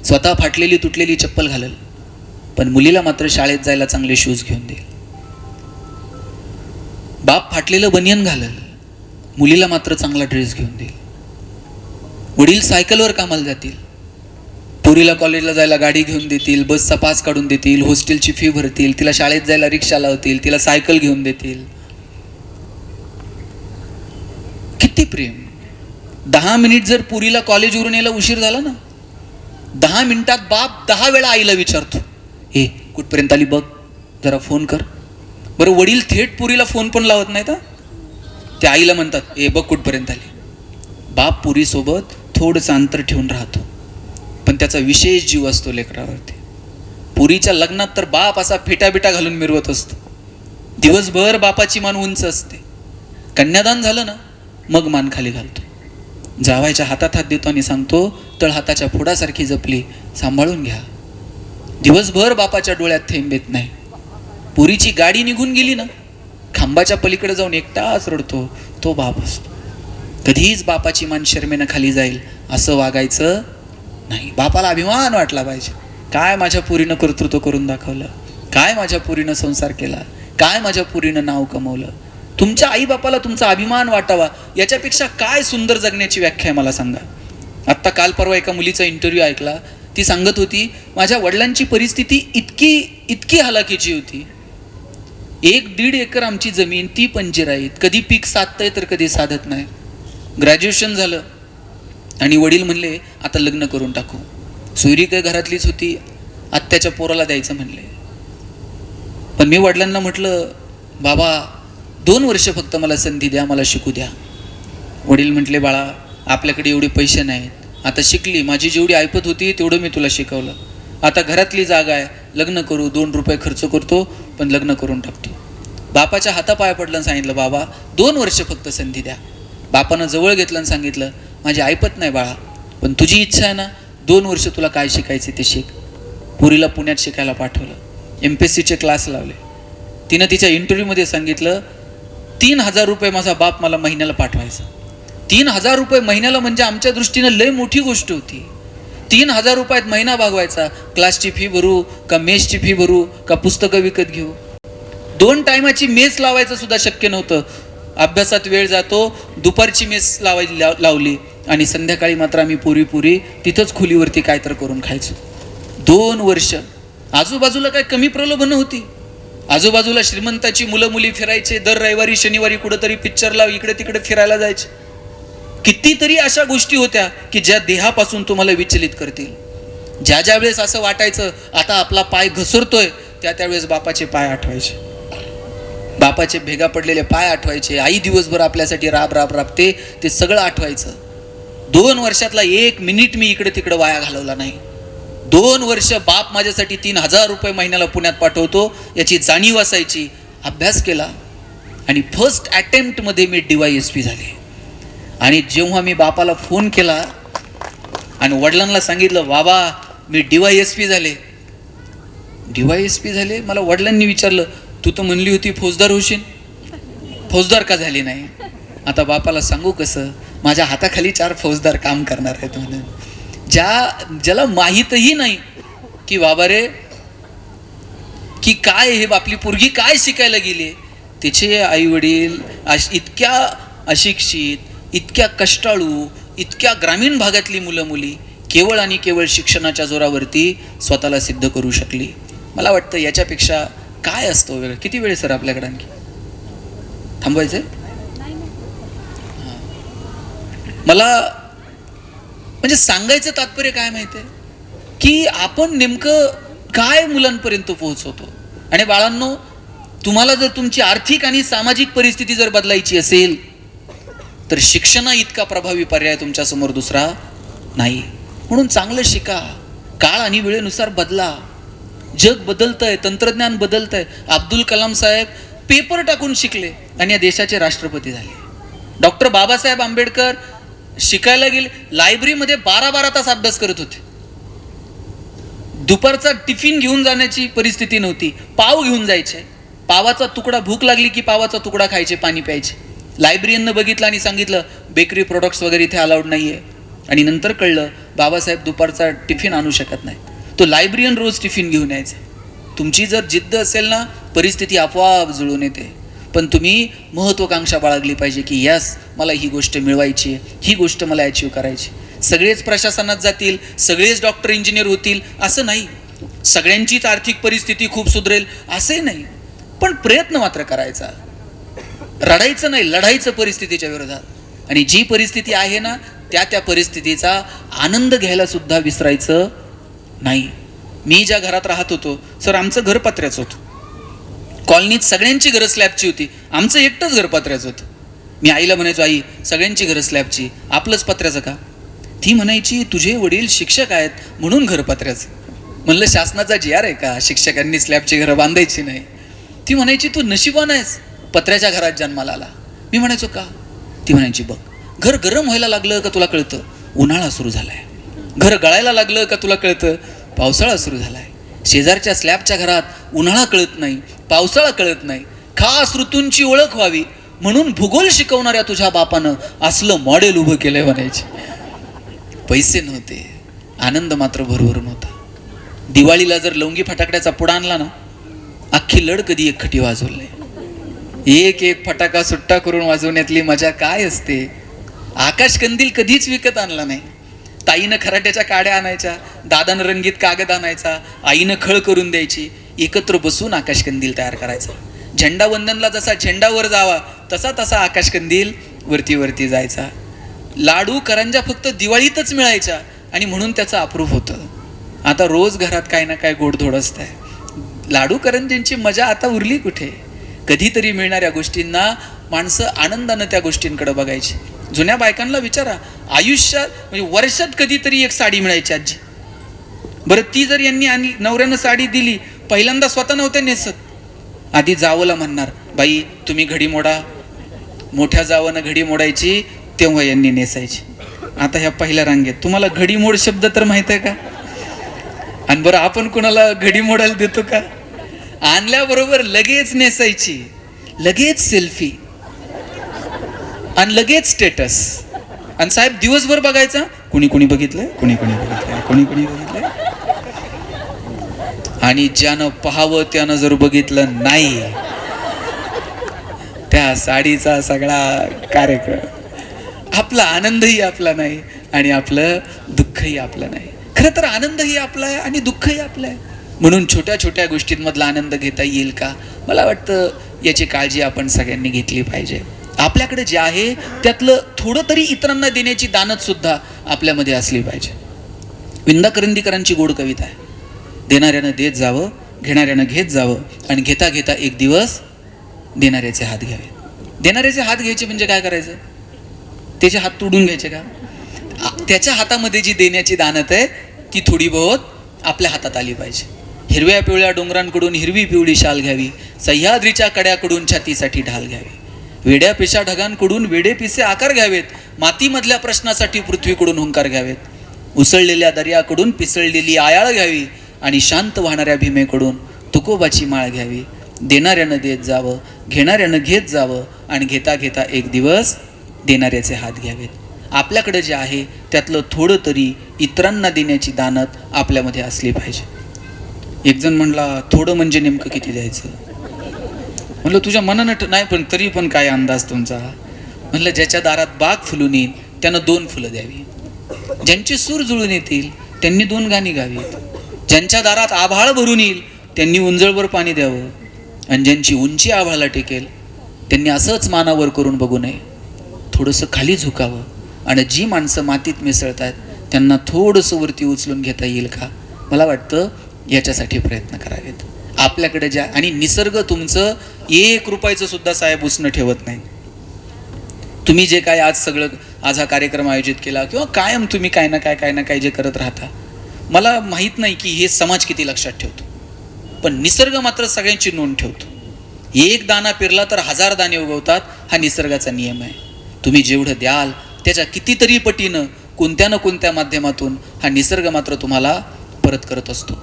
स्वतः फाटलेली तुटलेली चप्पल घालेल, पण मुलीला मात्र शाळेत जायला चांगले शूज घेऊन देईल. बाप फाटलेलं बनियन घालेल, मुलीला मात्र चांगला ड्रेस घेऊन देईल. वडील सायकलवर कामाला जातील, पोरीला कॉलेजला जायला गाडी घेऊन देतील, बसचा पास काढून देतील, हॉस्टेलची फी भरतील, तिला शाळेत जायला रिक्षा लावतील, तिला सायकल घेऊन देतील. किती प्रेम. 10 मिनिट जर पोरीला कॉलेजवरून यायला उशीर झाला ना, 10 मिनिटात बाप 10 वेळा आईला विचारतो, हे कुठपर्यंत आली बघ, जरा फोन कर. बरं, वडील थेट पोरीला फोन पण लावत नाहीत. ते आईला म्हणतात, हे बघ कुठपर्यंत आली. बाप पोरीसोबत थोडंसं अंतर ठेवून राहतो, पण त्याचा विशेष जीव असतो लेकरावरती. पोरीच्या लग्नात तर बाप असा फेटाबिटा घालून मिरवत असतो. दिवसभर बापाची मान उंच असते. कन्यादान झालं ना, मग मान खाली घालतो. जावायच्या हातात हात देतो आणि सांगतो, तळ हाताच्या फोडासारखी जपली, सांभाळून घ्या. दिवसभर बापाच्या डोळ्यात थेंब येत नाही. पोरीची गाडी निघून गेली ना, खांबाच्या पलीकडे जाऊन एकटाच रडतो, तो बाप असतो. कधीच बापाची मान शर्मेनं खाली जाईल असं वागायचं नाही. बापाला अभिमान वाटला पाहिजे, काय माझ्या पोरीनं कर्तृत्व करून दाखवलं, काय माझ्या पोरीनं संसार केला, काय माझ्या पोरीनं नाव कमवलं. तुमच्या आईबापाला तुमचा अभिमान वाटावा, याच्यापेक्षा काय सुंदर जगण्याची व्याख्या आहे मला सांगा. आत्ता काल परवा एका मुलीचा इंटरव्ह्यू ऐकला. ती सांगत होती, माझ्या वडिलांची परिस्थिती इतकी हलाखीची होती. 1-1.5 एकर आमची जमीन, ती पंजिराईत, कधी पीक साधतंय तर कधी साधत नाही. ग्रॅज्युएशन झालं आणि वडील म्हणले, आता लग्न करून टाकू. सोयरी काय घरातलीच होती, आत्याच्या पोराला द्यायचं म्हणले. पण मी वडिलांना म्हटलं, बाबा 2 वर्ष फक्त मला संधी द्या, मला शिकू द्या. वडील म्हटले, बाळा आपल्याकडे एवढे पैसे नाहीत, आता शिकली, माझी जेवढी ऐपत होती तेवढं मी तुला शिकवलं, आता घरातली जागा आहे, लग्न करू, 2 रुपये खर्च करतो पण लग्न करून टाकतो. बापाच्या हातापाया पडलं आणि सांगितलं, बाबा 2 वर्ष फक्त संधी द्या. बापानं जवळ घेतलं आणि सांगितलं, माझी ऐपत नाही बाळा, पण तुझी इच्छा आहे ना, 2 वर्ष तुला काय शिकायचे ते शिक. पुरीला पुण्यात शिकायला पाठवलं, MPSCचे क्लास लावले. तिनं तिच्या इंटरव्ह्यूमध्ये सांगितलं, 3,000 रुपये माझा बाप मला महिन्याला पाठवायचा. 3,000 रुपये महिन्याला म्हणजे आमच्या दृष्टीनं लय मोठी गोष्ट होती. 3,000 रुपयात महिना भागवायचा. क्लासची फी भरू का मेसची फी भरू का पुस्तकं विकत घेऊ. 2 टायमाची मेस लावायचं सुद्धा शक्य नव्हतं. अभ्यासात वेळ जातो, दुपारची मेस लावली आणि संध्याकाळी मात्र आम्ही पुरी तिथंच खोलीवरती काय तर करून खायचो. 2 वर्ष. आजूबाजूला काय कमी प्रलोभनं होती. आजूबाजूला श्रीमंताची मुलं मुली फिरायचे. दर रविवारी शनिवारी कुठंतरी पिक्चरला इकडे तिकडे फिरायला जायचे. कितीतरी अशा गोष्टी होत्या की ज्या देहापासून तुम्हाला विचलित करतील. ज्या वेळेस असं वाटायचं आता आपला पाय घसरतोय, त्यावेळेस बापाचे पाय आठवायचे. बापाचे भेगा पडलेले पाय आठवायचे. आई दिवसभर आपल्यासाठी राबते, ते सगळं आठवायचं. 2 वर्षातला 1 मिनिट मी इकडे तिकडे वाया घालवला नाही. 2 वर्ष बाप माझ्यासाठी 3,000 रुपये महिन्याला पुण्यात पाठवतो याची जाणीव असायची. अभ्यास केला आणि फर्स्ट अटेम्प्टमध्ये मी DYSP झाले. आणि जेव्हा मी बापाला फोन केला आणि वडिलांना सांगितलं, बाबा मी DYSP झाले. DYSP झाले. मला वडिलांनी विचारलं, तू तर म्हणली होती फौजदार होशील, फौजदार का झाली नाही? आता बापाला सांगू कसं, माझ्या हाताखाली 4 फौजदार काम करणार आहेत म्हणून. ज्याला माहीतही नाही की बाबा रे की काय हे आपली पोरगी काय शिकायला गेली. तिचे आई वडील इतक्या अशिक्षित, इतक्या कष्टाळू, इतक्या ग्रामीण भागातली मुलं मुली केवळ आणि केवळ शिक्षणाच्या जोरावरती स्वतःला सिद्ध करू शकली. मला वाटतं याच्यापेक्षा काय असतं वेगळं. किती वेळ सर आपल्याकडे आणखी थांबवायचंय? मला म्हणजे सांगायचं तात्पर्य काय माहितीये की आपण नेमकं काय मुलांपर्यंत पोहोचवतो. आणि बाळांनो, तुम्हाला जर तुमची आर्थिक आणि सामाजिक परिस्थिती जर बदलायची असेल तर शिक्षणा इतका प्रभावी पर्याय तुमच्या समोर दुसरा नाही. म्हणून चांगलं शिका. काळ आणि वेळेनुसार बदला. जग बदलतंय, तंत्रज्ञान बदलतंय. अब्दुल कलाम साहेब पेपर टाकून शिकले आणि या देशाचे राष्ट्रपती झाले. डॉक्टर बाबासाहेब आंबेडकर शिकायला गेले, लायब्ररीमध्ये 12-12 तास अभ्यास करत होते. दुपारचा टिफिन घेऊन जाण्याची परिस्थिती नव्हती, पाव घेऊन जायचे. पावाचा तुकडा, भूक लागली की पावाचा तुकडा खायचे, पाणी प्यायचे. लायब्ररीनं बघितलं आणि सांगितलं बेकरी प्रोडक्ट्स वगैरे इथे अलाउड नाहीये. आणि नंतर कळलं बाबासाहेब दुपारचा टिफिन आणू शकत नाही. तो लायब्ररीयन रोज टिफिन घेऊन यायचा. तुमची जर जिद्द असेल ना, परिस्थिती आपोआप जुळून येते. पण तुम्ही महत्त्वाकांक्षा बाळगली पाहिजे की यस, मला ही गोष्ट मिळवायची आहे, ही गोष्ट मला अचीव्ह करायची. सगळेच प्रशासनात जातील, सगळेच डॉक्टर इंजिनियर होतील असं नाही. सगळ्यांचीच आर्थिक परिस्थिती खूप सुधरेल असंही नाही. पण प्रयत्न मात्र करायचा. रडायचं नाही, लढायचं परिस्थितीच्या विरोधात. आणि जी परिस्थिती आहे ना, त्या परिस्थितीचा आनंद घ्यायला सुद्धा विसरायचं नाही. मी ज्या घरात राहत होतो सर, आमचं घर पत्र्याचं होतं. कॉलनीत सगळ्यांची घरं स्लॅबची होती, आमचं एकटंच घर पत्र्याचं होतं. मी आईला म्हणायचो, आई सगळ्यांची घरं स्लॅबची, आपलंच पत्र्याचं का? ती म्हणायची, तुझे वडील शिक्षक आहेत म्हणून घर पत्र्याचं. म्हणलं शासनाचा GR आहे का शिक्षकांनी स्लॅबची घरं बांधायची नाही? ती म्हणायची, तू नशिबान आहेस पत्र्याच्या घरात जन्माला आला. मी म्हणायचो का? ती म्हणायची, बघ घर गरम व्हायला लागलं का तुला कळतं उन्हाळा सुरू झालाय, घर गळायला लागलं का तुला कळतं पावसाळा सुरू झालाय. शेजारच्या स्लॅबच्या घरात उन्हाळा कळत नाही, पावसाळा कळत नाही. खास ऋतूंची ओळख व्हावी म्हणून भूगोल शिकवणाऱ्या तुझ्या बापानं असलं मॉडेल उभं केलंय म्हणायचे. पैसे नव्हते, आनंद मात्र भरभरून होता. दिवाळीला जर लवंगी फटाकड्याचा पुडा आणला ना, अख्खी लढ कधी एकखटी वाजवली. एक एक फटाका सुट्टा करून वाजवण्यातली मजा काय असते. आकाश कंदील कधीच विकत आणला नाही. ताईनं खराट्याच्या काड्या आणायच्या, दादानं रंगीत कागद आणायचा, आईनं खळ करून द्यायची. एकत्र बसून आकाश कंदील तयार करायचा. झेंडावंदनला जसा झेंडा वर जावा तसा तसा आकाश कंदील वरती वरती जायचा. लाडू करंजा फक्त दिवाळीतच मिळायच्या आणि म्हणून त्याचं अप्रूप होतं. आता रोज घरात काय ना काय गोडधोड असतंय. लाडू करंजांची मजा आता उरली कुठे? कधीतरी मिळणाऱ्या गोष्टींना माणसं आनंदानं त्या गोष्टींकडे बघायची. जुन्या बायकांना विचारा, आयुष्यात म्हणजे वर्षात कधीतरी एक साडी मिळायची आजी. बरं ती जर यांनी आणि नवऱ्यानं साडी दिली, पहिल्यांदा स्वतः नव्हते नेसत. आधी जावला म्हणणार, बाई तुम्ही घडी मोडा. मोठ्या जावानं घडी मोडायची तेव्हा यांनी नेसायची. आता ह्या पहिल्या रांगेत तुम्हाला घडीमोड शब्द तर माहित आहे का? आणि बरं आपण कोणाला घडी मोडायला देतो का? आणल्याबरोबर लगेच नेसायची, लगेच सेल्फी आणि लगेच स्टेटस. आणि साहेब दिवसभर बघायचा, कुणी कुणी बघितलंय, कुणी कुणी बघितलंय, कुणी कुणी बघितलंय. आणि ज्यानं पाहावं त्यानं जर बघितलं नाही, त्या साडीचा सगळा कार्यक्रम. आपला आनंदही आपला नाही आणि आपलं दुःखही आपलं नाही. खरं तर आनंदही आपला आहे आणि दुःखही आपलं आहे. म्हणून छोट्या छोट्या गोष्टींमधला आनंद घेता येईल का? मला वाटतं याची काळजी आपण सगळ्यांनी घेतली पाहिजे. आपल्याकडे जे आहे त्यातलं थोडं तरी इतरांना देण्याची दानत सुद्धा आपल्यामध्ये असली पाहिजे. विंदा करंदीकरांची गोड कविता आहे. देणाऱ्यानं देत जावं, घेणाऱ्यानं घेत जावं आणि घेता घेता एक दिवस देणाऱ्याचे हात घ्यावे. देणाऱ्याचे हात घ्यायचे म्हणजे काय करायचं? त्याचे हात तोडून घ्यायचे का? त्याच्या हातामध्ये जी देण्याची दानत आहे ती थोडी बहुत आपल्या हातात आली पाहिजे. हिरव्या पिवळ्या डोंगरांकडून हिरवी पिवळी शाल घ्यावी, सह्याद्रीच्या कड्याकडून छातीसाठी ढाल घ्यावी, वेड्या पिशा ढगांकडून वेडे पिसे आकार घ्यावेत, मातीमधल्या प्रश्नासाठी पृथ्वीकडून हुंकार घ्यावेत, उसळलेल्या दर्याकडून पिसळलेली आयाळ घ्यावी आणि शांत वाहणाऱ्या भीमेकडून तुकोबाची माळ घ्यावी. देणाऱ्यानं देत जावं, घेणाऱ्यानं घेत जावं आणि घेता घेता एक दिवस देणाऱ्याचे हात घ्यावेत. आपल्याकडे जे आहे त्यातलं थोडं तरी इतरांना देण्याची दानत आपल्यामध्ये असली पाहिजे. एक जण म्हणला, थोडं म्हणजे नेमकं किती द्यायचं? म्हणलं तुझ्या मनानं नाही, पण तरी पण काय अंदाज तुमचा? म्हणलं ज्याच्या दारात बाग फुलून येईल त्यानं 2 फुलं द्यावी, ज्यांचे सूर जुळून येतील त्यांनी 2 गाणी गावीत, ज्यांच्या दारात आभाळ भरून येईल त्यांनी उंजळवर पाणी द्यावं, आणि ज्यांची उंची आभाळाला टेकेल त्यांनी असंच मानावर करून बघू नये, थोडंसं खाली झुकावं आणि जी माणसं मातीत मिसळतात त्यांना थोडंसं वरती उचलून घेता येईल का? मला वाटतं याच्यासाठी प्रयत्न करावेत आपल्याकडे ज्या. आणि निसर्ग तुमचं 1 रुपयाचं सुद्धा साहेब उसणं ठेवत नाही. तुम्ही जे काय आज हा कार्यक्रम आयोजित केला किंवा कायम तुम्ही काय ना काय जे करत राहता, मला माहीत नाही की हे समाज किती लक्षात ठेवतो, पण निसर्ग मात्र सगळ्यांची नोंद ठेवतो. 1 दाणा पेरला तर 1000 दाणे उगवतात, हा निसर्गाचा नियम आहे. तुम्ही जेवढं द्याल त्याच्या कितीतरी पटीनं कोणत्या ना कोणत्या माध्यमातून हा निसर्ग मात्र तुम्हाला परत करत असतो.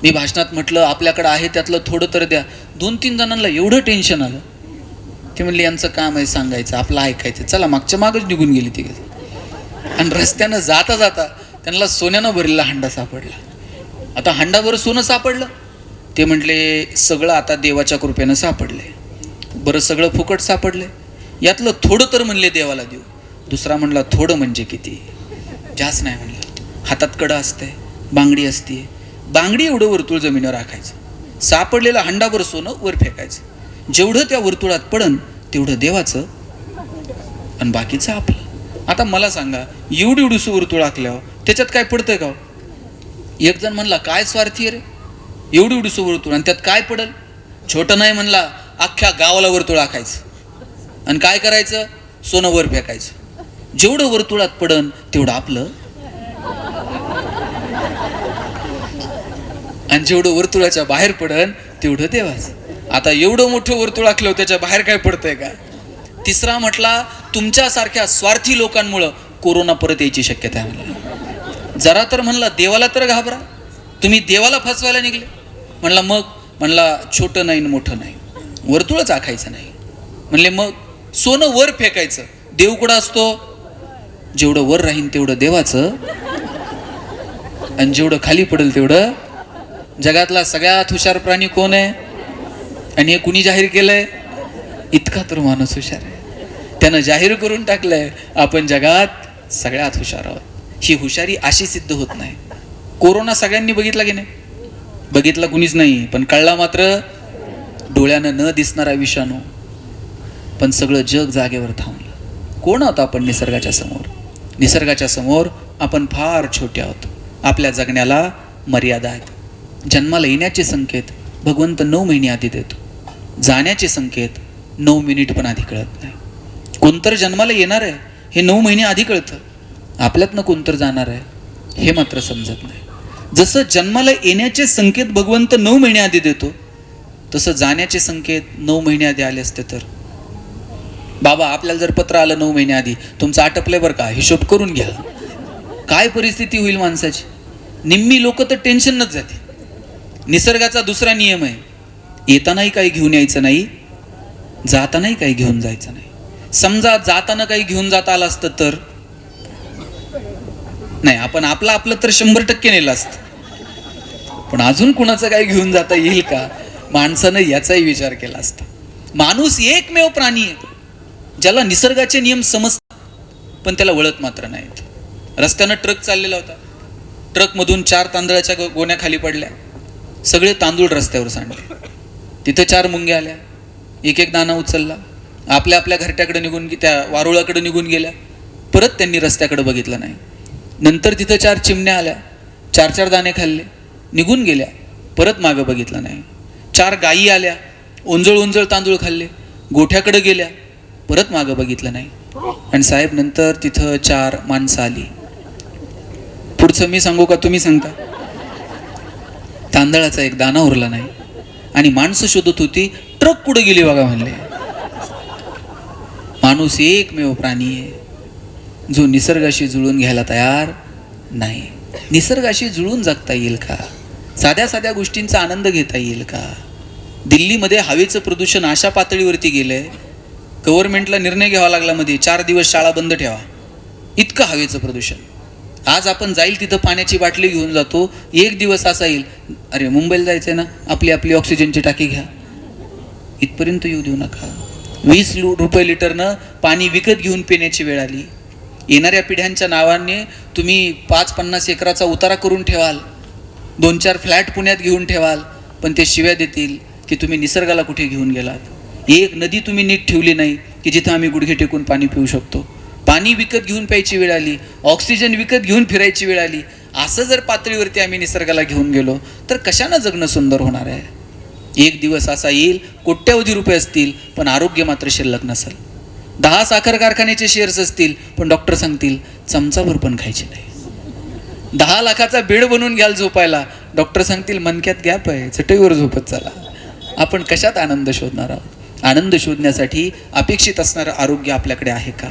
मी भाषणात म्हटलं आपल्याकडे आहे त्यातलं थोडं तर द्या. 2-3 जणांना एवढं टेन्शन आलं, ते म्हणले यांचं काम आहे सांगायचं, आपलं ऐकायचं. चला मागच्या मागच निघून गेली ती. आणि रस्त्यानं जाता जाता त्यांना सोन्यानं भरलेला हांडा सापडला. आता हांडाभर सोनं सापडलं. ते म्हटले सगळं आता देवाच्या कृपेनं सापडले. बरं सगळं फुकट सापडले, यातलं थोडं तर म्हणले देवाला देऊ. दुसरा म्हणला थोडं म्हणजे किती? जास्त नाही म्हणलं. हातात कडं असते, बांगडी असते, बांगडी एवढं वर्तुळ जमिनीवर राखायचं, सापडलेलं हांडाभर सोनं वर फेकायचं, जेवढं त्या वर्तुळात पडन तेवढं देवाचं आणि बाकीचं आपलं. आता मला सांगा, एवढीसं वर्तुळ आखल्यावर त्याच्यात काय पडतंय का? एक जण म्हणला काय स्वार्थी रे, एवढीसं वर्तुळ आणि त्यात काय पडल? छोटं नाही म्हणला, अख्ख्या गावाला वर्तुळ आखायचं आणि काय करायचं? सोनं वर फेकायचं, जेवढं वर्तुळात पडन तेवढं आपलं आणि जेवढं वर्तुळाच्या बाहेर पडन तेवढं देवाचं. आता एवढं मोठं वर्तुळ आखलं त्याच्या बाहेर काय पडतंय का? तिसरा म्हटला तुमच्यासारख्या स्वार्थी लोकांमुळं कोरोना परत यायची शक्यता आहे. म्हणला जरा तर म्हणला देवाला तर घाबरा, तुम्ही देवाला फसवायला निघले. म्हणला मग? म्हणला छोटं नाही मोठं नाही, वर्तुळच आखायचं नाही. म्हणले मग? सोनं वर फेकायचं. देव कुठं असतो? जेवढं वर राहीन तेवढं देवाचं आणि जेवढं खाली पडेल तेवढं. जगातला सगळ्यात हुशार प्राणी कोण आहे? आणि हे कुणी जाहीर केलंय? इतका तर माणूस हुशार आहे, त्यानं जाहीर करून टाकलंय आपण जगात सगळ्यात हुशार आहोत. ही हुशारी अशी सिद्ध होत नाही. कोरोना सगळ्यांनी बघितला की नाही? बघितला कुणीच नाही, पण कळला मात्र डोळ्यानं न दिसणारा विषाणू. पण सगळं जग जागेवर थांबलं. कोण आहोत आपण निसर्गाच्या समोर? निसर्गाच्या समोर आपण फार छोटे आहोत. आपल्या जगण्याला मर्यादा आहेत. जन्माला येण्याचे संकेत भगवंत 9 महिने आधी देतो, जाण्याचे संकेत 9 मिनिट पण आधी कळत नाही. कोणतर जन्माला येणार आहे हे 9 महिने आधी कळतं, आपल्यातनं कोणतर जाणार आहे हे मात्र समजत नाही. जसं जन्माला येण्याचे संकेत भगवंत 9 महिने आधी देतो, तसं जाण्याचे संकेत 9 महिने आधी आले असते तर. बाबा आपल्याला जर पत्र आलं 9 महिने आधी, तुमचं आटपलंय बरं का, हिशोब करून घ्या, काय परिस्थिती होईल माणसाची. निम्मी लोक तर टेन्शनच जाते. निसर्गाचा दुसरा नियम आहे, येतानाही काही घेऊन यायचं नाही, जातानाही काही घेऊन जायचं नाही. समजा जाताना काही घेऊन जाता आलं असतं तर नाही, आपण आपलं तर 100% नेलं असतं, पण अजून कुणाचं काही घेऊन जाता येईल का, माणसानं याचाही विचार केला असता. माणूस एकमेव प्राणी आहे ज्याला निसर्गाचे नियम समजतात, पण त्याला वळत मात्र नाहीत. रस्त्यानं ट्रक चाललेला होता, ट्रकमधून 4 तांदळाच्या गोण्या खाली पडल्या, सगळे तांदूळ रस्त्यावर सांडले. तिथं 4 मुंग्या आल्या, एक दाणा उचलला, आपल्या आपल्या घरट्याकडे निघून, त्या वारुळाकडे निघून गेल्या. परत त्यांनी रस्त्याकडे बघितलं नाही. नंतर तिथं 4 चिमण्या आल्या, 4 दाणे खाल्ले, निघून गेल्या, परत मागं बघितलं नाही. 4 गायी आल्या, ओंजळ तांदूळ खाल्ले, गोठ्याकडे गेल्या, परत मागं बघितलं नाही. आणि साहेब नंतर तिथं 4 माणसं आली. पुढचं मी सांगू का तुम्ही सांगता? तांदळाचा एक दाणा उरला नाही. आणि माणसं शोधत होती, ट्रक कुठे गेली बघा म्हणले. माणूस एकमेव प्राणी आहे जो निसर्गाशी जुळून घ्यायला तयार नाही. निसर्गाशी जुळून जगता येईल का? साध्या साध्या गोष्टींचा आनंद घेता येईल का? दिल्लीमध्ये हवेचं प्रदूषण अशा पातळीवरती गेलंय, गव्हर्नमेंटला निर्णय घ्यावा लागला मध्ये 4 दिवस शाळा बंद ठेवा, इतकं हवेचं प्रदूषण. आज आपण जाईल तिथं पाण्याची बाटली घेऊन जातो, एक दिवस असा येईल, अरे मुंबईला जायचंय ना, आपली ऑक्सिजनची टाकी घ्या. इथपर्यंत येऊ देऊ नका. 20 रुपये लिटरनं पाणी विकत घेऊन पिण्याची वेळ आली. येणाऱ्या पिढ्यांच्या नावाने तुम्ही 5-50 एकराचा उतारा करून ठेवाल, 2-4 फ्लॅट पुण्यात घेऊन ठेवाल, पण ते शिव्या देतील की तुम्ही निसर्गाला कुठे घेऊन गेलात. एक नदी तुम्ही नीट ठेवली नाही की जिथं आम्ही गुडघे टेकून पाणी पिऊ शकतो. पाणी विकत घेऊन प्यायची वेळ आली, ऑक्सिजन विकत घेऊन फिरायची वेळ आली. असं जर पातळीवरती आम्ही निसर्गाला घेऊन गेलो तर कशानं जगणं सुंदर होणार आहे? एक दिवस असा येईल, कोट्यवधी रुपये असतील, पण आरोग्य मात्र शिल्लक नसेल. 10 साखर कारखान्याचे शेअर्स असतील, पण डॉक्टर सांगतील चमचाभर पण खायचे नाही. 10 लाखाचा बेड बनवून घ्याल झोपायला, डॉक्टर सांगतील मनक्यात गॅप आहे, चटईवर झोपत चला. आपण कशात आनंद शोधणार आहोत? आनंद शोधण्यासाठी अपेक्षित असणारं आरोग्य आपल्याकडे आहे का?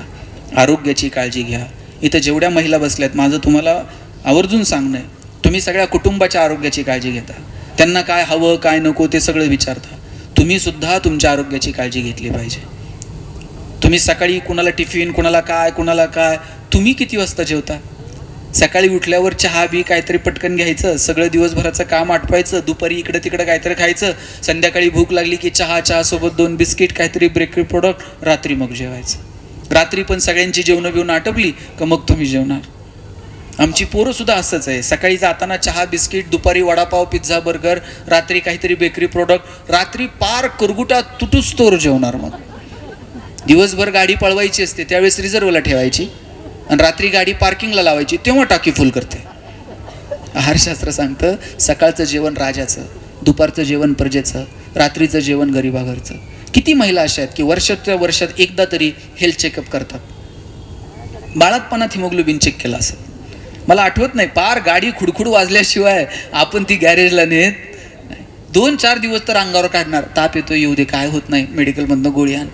आरोग्याची काळजी घ्या. इथं जेवढ्या महिला बसल्यात, माझं तुम्हाला आवर्जून सांगणं आहे, तुम्ही सगळ्या कुटुंबाच्या आरोग्याची काळजी घेता. त्यांना काय हवं काय नको ते सगळं विचारता. तुम्ही सुद्धा तुमच्या आरोग्याची काळजी घेतली पाहिजे. तुम्ही सकाळी कुणाला टिफिन, कुणाला काय, तुम्ही किती वाजता जेवता? सकाळी उठल्यावर चहा बी काहीतरी पटकन घ्यायचं, सगळं दिवसभराचं काम आटपायचं, दुपारी इकडं तिकडं काहीतरी खायचं, संध्याकाळी भूक लागली की चहा सोबत 2 बिस्किट, काहीतरी बेकरी प्रोडक्ट, रात्री मग जेवायचं. रात्री पण सगळ्यांची जेवणं बिवणं आटपली का मग तुम्ही जेवणार. आमची पोरं सुद्धा असंच आहे, सकाळी जाताना चहा बिस्किट, दुपारी वडापाव पिझ्झा बर्गर, रात्री काहीतरी बेकरी प्रोडक्ट, रात्री पार करगुटा तुटूस तोर जेवणार. मग दिवसभर गाडी पळवायची असते त्यावेळेस रिझर्वला ठेवायची, आणि रात्री गाडी पार्किंगला लावायची, तेव्हा टाकी फुल करते. आहारशास्त्र सांगतं सकाळचं जेवण राजाचं, दुपारचं जेवण प्रजेचं, रात्रीचं जेवण गरिबाघरचं. किती महिला अशा आहेत की वर्षाच्या वर्षात एकदा तरी हेल्थ चेकअप करतात. बाळातपणात हिमोग्लोबिन चेक केला असेल, मला आठवत नाही, पार गाडी खुडखुड वाजल्याशिवाय आपण ती गॅरेजला नेत नाही. 2-4 दिवस तर अंगावर काढणार, ताप येतो येऊ दे, काय होत नाही, मेडिकलमधनं गोळी आण.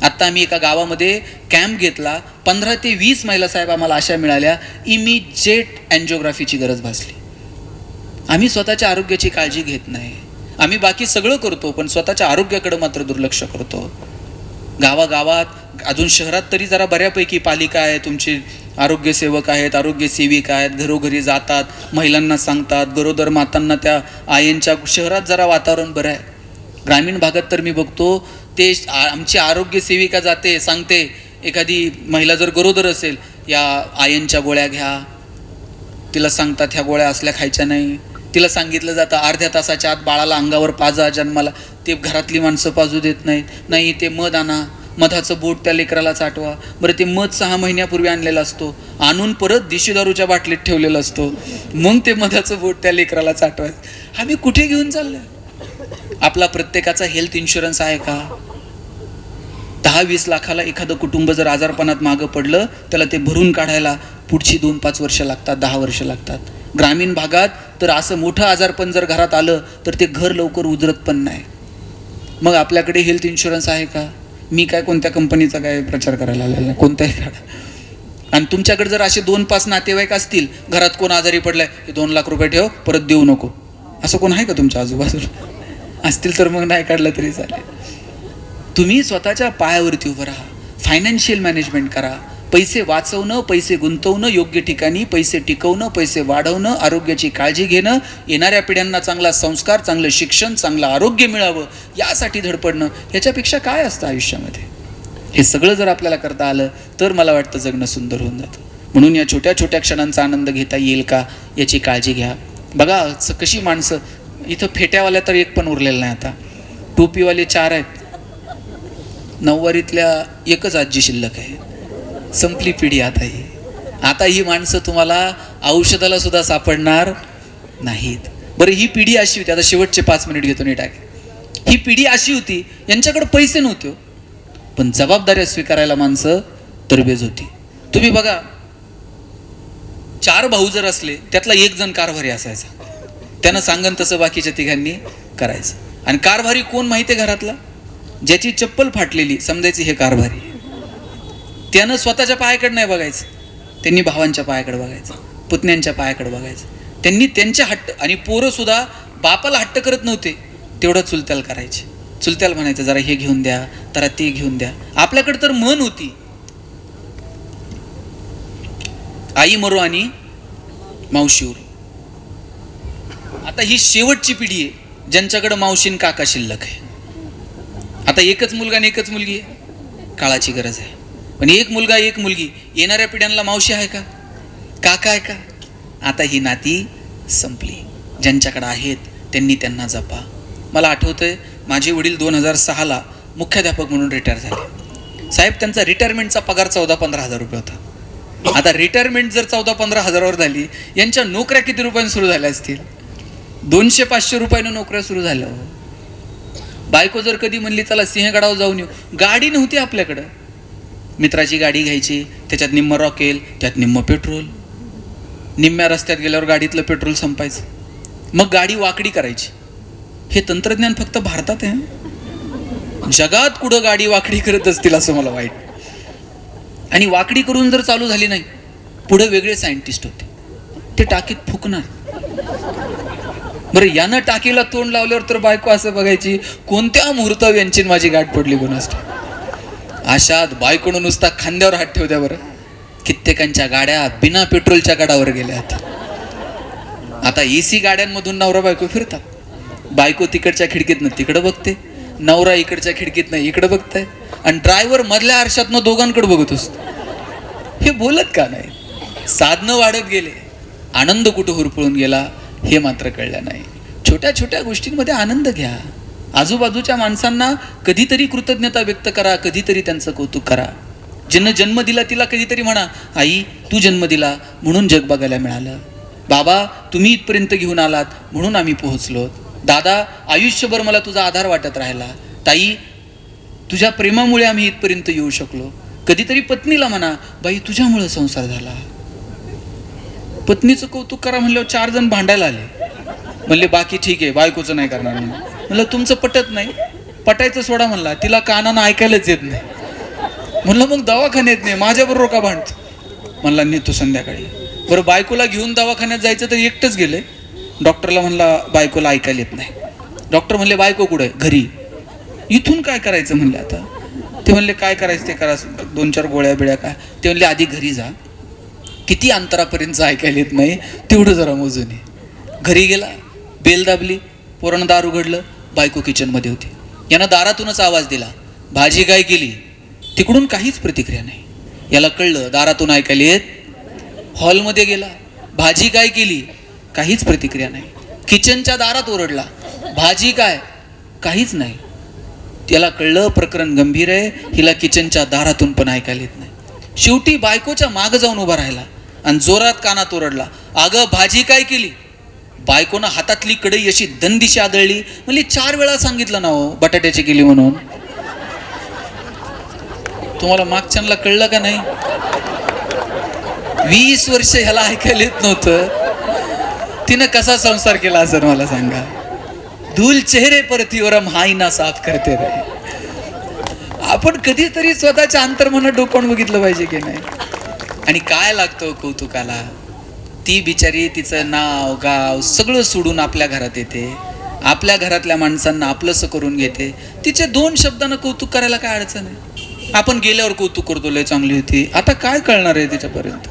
आत्ता आम्ही एका गावामध्ये कॅम्प घेतला, 15 ते 20 महिला साहेब आम्हाला अशा मिळाल्या, इमिजिएट अँजिओग्राफीची गरज भासली. आम्ही स्वतःच्या आरोग्याची काळजी घेत नाही. आम्ही बाकी सगळं करतो, पण स्वतःच्या आरोग्याकडे मात्र दुर्लक्ष करतो. गावागावात, अजून शहरात तरी जरा बऱ्यापैकी पालिका आहे, तुमचे आरोग्य सेवक आहेत, आरोग्य सेविका आहेत, घरोघरी जातात, महिलांना सांगतात, गरोदर मातांना त्या आयनच्या. शहरात जरा वातावरण बरं आहे. ग्रामीण भागात तर मी बघतो ते आमची आरोग्य सेविका जाते, सांगते, एखादी महिला जर गरोदर असेल, या आयनच्या गोळ्या घ्या, तिला सांगतात ह्या गोळ्या असल्या खायच्या नाही. तिला सांगितलं जातं अर्ध्या तासाच्या आत बाळाला अंगावर पाजा जन्माला, ते घरातली माणसं पाजू देत नाहीत. नाही, ते मध आणा, मधाचं बोट त्या लेकराला चाटवा. बरं, ते मध 6 महिन्यापूर्वी आणलेला असतो, आणून परत देशी दारूच्या बाटलीत ठेवलेलं असतो, मग ते मधाचं बोट त्या लेकराला चाटवायचं. आम्ही कुठे घेऊन चाललोय? आपला प्रत्येकाचा हेल्थ इन्शुरन्स आहे का? 10-20 लाखाला एखादं कुटुंब जर आजारपणात मागं पडलं, त्याला ते भरून काढायला पुढची 2-5 वर्ष लागतात, 10 वर्ष लागतात. ग्रामीण भागात तर असं मोठं आजारपण जर घरात आलं तर ते घर लवकर उजरत पण नाही. मग आपल्याकडे हेल्थ इन्शुरन्स आहे का? मी काय कोणत्या कंपनीचा काय प्रचार करायला आलेला नाही, कोणताही काढा. आणि तुमच्याकडे जर असे 2-5 नातेवाईक असतील, घरात कोण आजारी पडलाय, हे 2 लाख रुपये ठेव, परत देऊ नको, असं कोण आहे का तुमच्या आजूबाजूला? असतील तर मग नाही काढलं तरी चालेल. तुम्ही स्वतःच्या पायावरती उभं राहा, फायनान्शियल मॅनेजमेंट करा. पैसे वाचवणं, पैसे गुंतवणं, योग्य ठिकाणी पैसे टिकवणं, पैसे वाढवणं, आरोग्याची काळजी घेणं, येणाऱ्या पिढ्यांना चांगला संस्कार, चांगलं शिक्षण, चांगलं आरोग्य मिळावं यासाठी धडपडणं, याच्यापेक्षा काय असतं आयुष्यामध्ये? हे सगळं जर आपल्याला करता आलं तर मला वाटतं जगणं सुंदर होऊन जातं. म्हणून या छोट्या छोट्या क्षणांचा आनंद घेता येईल का याची काळजी घ्या. बघा कशी माणसं, इथं फेट्यावाल्या तर एक पण उरलेलं नाही, आता टोपीवाले 4 आहेत, 9वारीतल्या एकच आजी शिल्लक आहे. संपली पिढी आता ही माणसं तुम्हाला औषधाला सुद्धा सापडणार नाहीत. बरं, ही पिढी अशी होती, आता शेवटचे 5 मिनिट घेतो नीट आहे. ही पिढी अशी होती, यांच्याकडे पैसे नव्हते पण जबाबदाऱ्या स्वीकारायला माणसं तरबेज होती. तुम्ही बघा, 4 भाऊ जर असले त्यातला 1 जण कारभारी असायचा, त्यानं सांगन तसं बाकीच्या तिघांनी करायचं. आणि कारभारी कोण माहिती आहे घरातला? ज्याची चप्पल फाटलेली समजायची हे कारभारी. त्यानं स्वतःच्या पायाकडे नाही बघायचं, त्यांनी भावांच्या पायाकडे बघायचं, पुतण्यांच्या पायाकडे बघायचं. त्यांनी त्यांच्या हट्ट, आणि पोरं सुद्धा बापाला हट्ट करत नव्हते, तेवढं चुलत्याला करायचे. चुलत्याला म्हणायचं जरा हे घेऊन द्या, जरा ते घेऊन द्या. आपल्याकडे तर मन होती, आई मरो आणि मावशी उरो. आता ही शेवटची पिढी आहे ज्यांच्याकडे मावशीन काका शिल्लक आहे. आता एकच मुलगा आणि एकच मुलगी आहे, काळाची गरज आहे. पण 1 मुलगा 1 मुलगी, येणाऱ्या पिढ्यांना मावशी आहे का, काका आहे का? आता ही नाती संपली. ज्यांच्याकडे आहेत त्यांनी त्यांना जपा. मला आठवतंय, माझे वडील 2006ला मुख्याध्यापक म्हणून रिटायर झाले. साहेब, त्यांचा रिटायरमेंटचा पगार 14-15 हजार रुपये होता. आता रिटायरमेंट जर 14-15 हजारावर झाली, यांच्या नोकऱ्या किती रुपयांनी सुरू झाल्या असतील? 200-500 रुपयानं नोकऱ्या सुरू झाल्या. बायको जर कधी म्हणली चला सिंहगडावर जाऊन येऊ, गाडी नव्हती आपल्याकडं. मित्राची गाडी घ्यायची, त्याच्यात निम्म रॉकेल, त्यात निम्म पेट्रोल. निम्म्या रस्त्यात गेल्यावर गाडीतलं पेट्रोल संपायचं, मग गाडी वाकडी करायची. हे तंत्रज्ञान फक्त भारतात आहे, जगात कुठं गाडी वाकडी करत असतील असं मला वाईट. आणि वाकडी करून जर चालू झाली नाही, पुढे वेगळे सायंटिस्ट होते, ते टाकीत फुकणार. बरं, यानं टाकीला तोंड लावल्यावर तर बायको असं बघायची, कोणत्या मुहूर्तावर यांची माझी गाठ पडली कोणास. अशात बायकोनं नुसता खांद्यावर हात ठेवत्या. बरं, कित्येकांच्या गाड्या बिना पेट्रोलच्या गडावर गेल्यात. आता AC गाड्यांमधून नवरा बायको फिरतात. बायको तिकडच्या खिडकीतनं तिकडं बघते, नवरा इकडच्या खिडकीतनं इकडं बघताय, आणि ड्रायव्हर मधल्या आरशातनं दोघांकडे बघत असतो. हे बोलत का नाही? साधनं वाढत गेले, आनंद कुठं हुरपळून गेला हे मात्र कळलं नाही. छोट्या छोट्या गोष्टींमध्ये आनंद घ्या. आजूबाजूच्या माणसांना कधीतरी कृतज्ञता व्यक्त करा, कधीतरी त्यांचं कौतुक करा. ज्यानं जन्म दिला तिला कधीतरी म्हणा, आई तू जन्म दिला म्हणून जग बघायला मिळालं. बाबा तुम्ही इथपर्यंत घेऊन आलात म्हणून आम्ही पोहोचलो. दादा आयुष्यभर मला तुझा आधार वाटत राहिला. ताई तुझ्या प्रेमामुळे आम्ही इथपर्यंत येऊ शकलो. कधीतरी पत्नीला म्हणा, बाई तुझ्यामुळे संसार झाला. पत्नीचं कौतुक करा म्हणल्यावर 4 जण भांडायला आले. म्हणले बाकी ठीक आहे, बायकोचं नाही करणार. म्हणलं तुमचं पटत नाही, पटायचं सोडा. म्हणला तिला कानानं ऐकायलाच येत नाही. म्हणलं मग दवाखान्यात नाही, माझ्याबरोबर का भांडतो? म्हणला नेतो संध्याकाळी. बरं, बायकोला घेऊन दवाखान्यात जायचं तर एकटंच गेले. डॉक्टरला म्हणला बायकोला ऐकायला येत नाही. डॉक्टर म्हणले बायको कुठे? घरी. इथून काय करायचं म्हणले आता? ते म्हणले काय करायचं ते करा, 2-4 गोळ्या बिळ्या काय. ते म्हणले आधी घरी जा, किती अंतरापर्यंत ऐकायला येत नाही तेवढं जरा मोजून ये. घरी गेला, बेल दाबली, पोरानं दार उघडलं, बायको किचनमध्ये होती. यानं दारातूनच आवाज दिला, भाजी काय केली? तिकडून काहीच प्रतिक्रिया नाही. याला कळलं दारातून ऐकायला येत. हॉलमध्ये गेला, भाजी काय केली? काहीच प्रतिक्रिया नाही. किचनच्या दारात ओरडला, भाजी काय? काहीच नाही. त्याला कळलं प्रकरण गंभीर आहे, हिला किचनच्या दारातून पण ऐकायला येत नाही. शेवटी बायकोच्या मागं जाऊन उभा राहिला आणि जोरात कानात ओरडला, अगं भाजी काय केली? बायकोनं हातातली कढई अशी दंदिशी आदळली. म्हणजे 4 वेळा सांगितलं ना हो बटाट्याची केली म्हणून. तुम्हाला मागच्यांना कळलं का नाही? 20 वर्ष ह्याला ऐकायला येत नव्हतं. तिनं कसा संसार केला असं मला सांगा. धूल चेहरे परती और हम आईना साफ करते रहे. आपण कधीतरी स्वतःच्या अंतर्मनात डोकावून बघितलं पाहिजे की नाही. आणि काय लागतं कौतुकाला. ती बिचारी तिचं नाव गाव सगळं सोडून आपल्या घरात येते, आपल्या घरातल्या माणसांना आपलंसं करून घेते. तिचे 2 शब्दांना कौतुक करायला काय अडचण आहे. आपण गेल्यावर कौतुक करतो, लय चांगली होती. आता काय कळणार आहे तिच्यापर्यंत.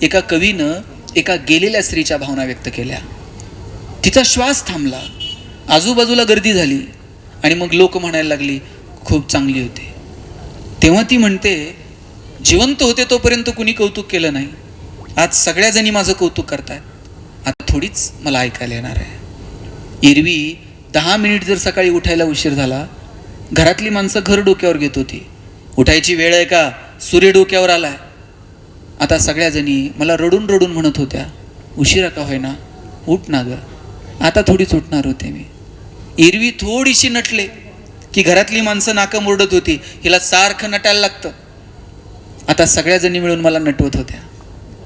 एका कवीनं एका गेलेल्या स्त्रीच्या भावना व्यक्त केल्या. तिचा श्वास थांबला, आजूबाजूला गर्दी झाली आणि मग लोक म्हणायला लागली खूप चांगली होती. तेव्हा ती म्हणते जिवंत होते तोपर्यंत कुणी कौतुक केलं नाही, आज सगळ्या जणी माझं कौतुक करतायत, आता थोडीच मला ऐकायला येणार आहे. एरवी 10 मिनिट जर सकाळी उठायला उशीर झाला, घरातली माणसं घर डोक्यावर घेत होती. उठायची वेळ आहे का, सूर्य डोक्यावर आलाय. आता सगळ्या जणी मला रडून रडून म्हणत होत्या उशिरा का होईना उठ ना ग. आता थोडीच उठणार होते मी. एरवी थोडीशी नटले की घरातली माणसं नाका मुरडत होती, हिला सारखं नटायला लागतं. आता सगळ्या जणी मिळून मला नटवत होत्या.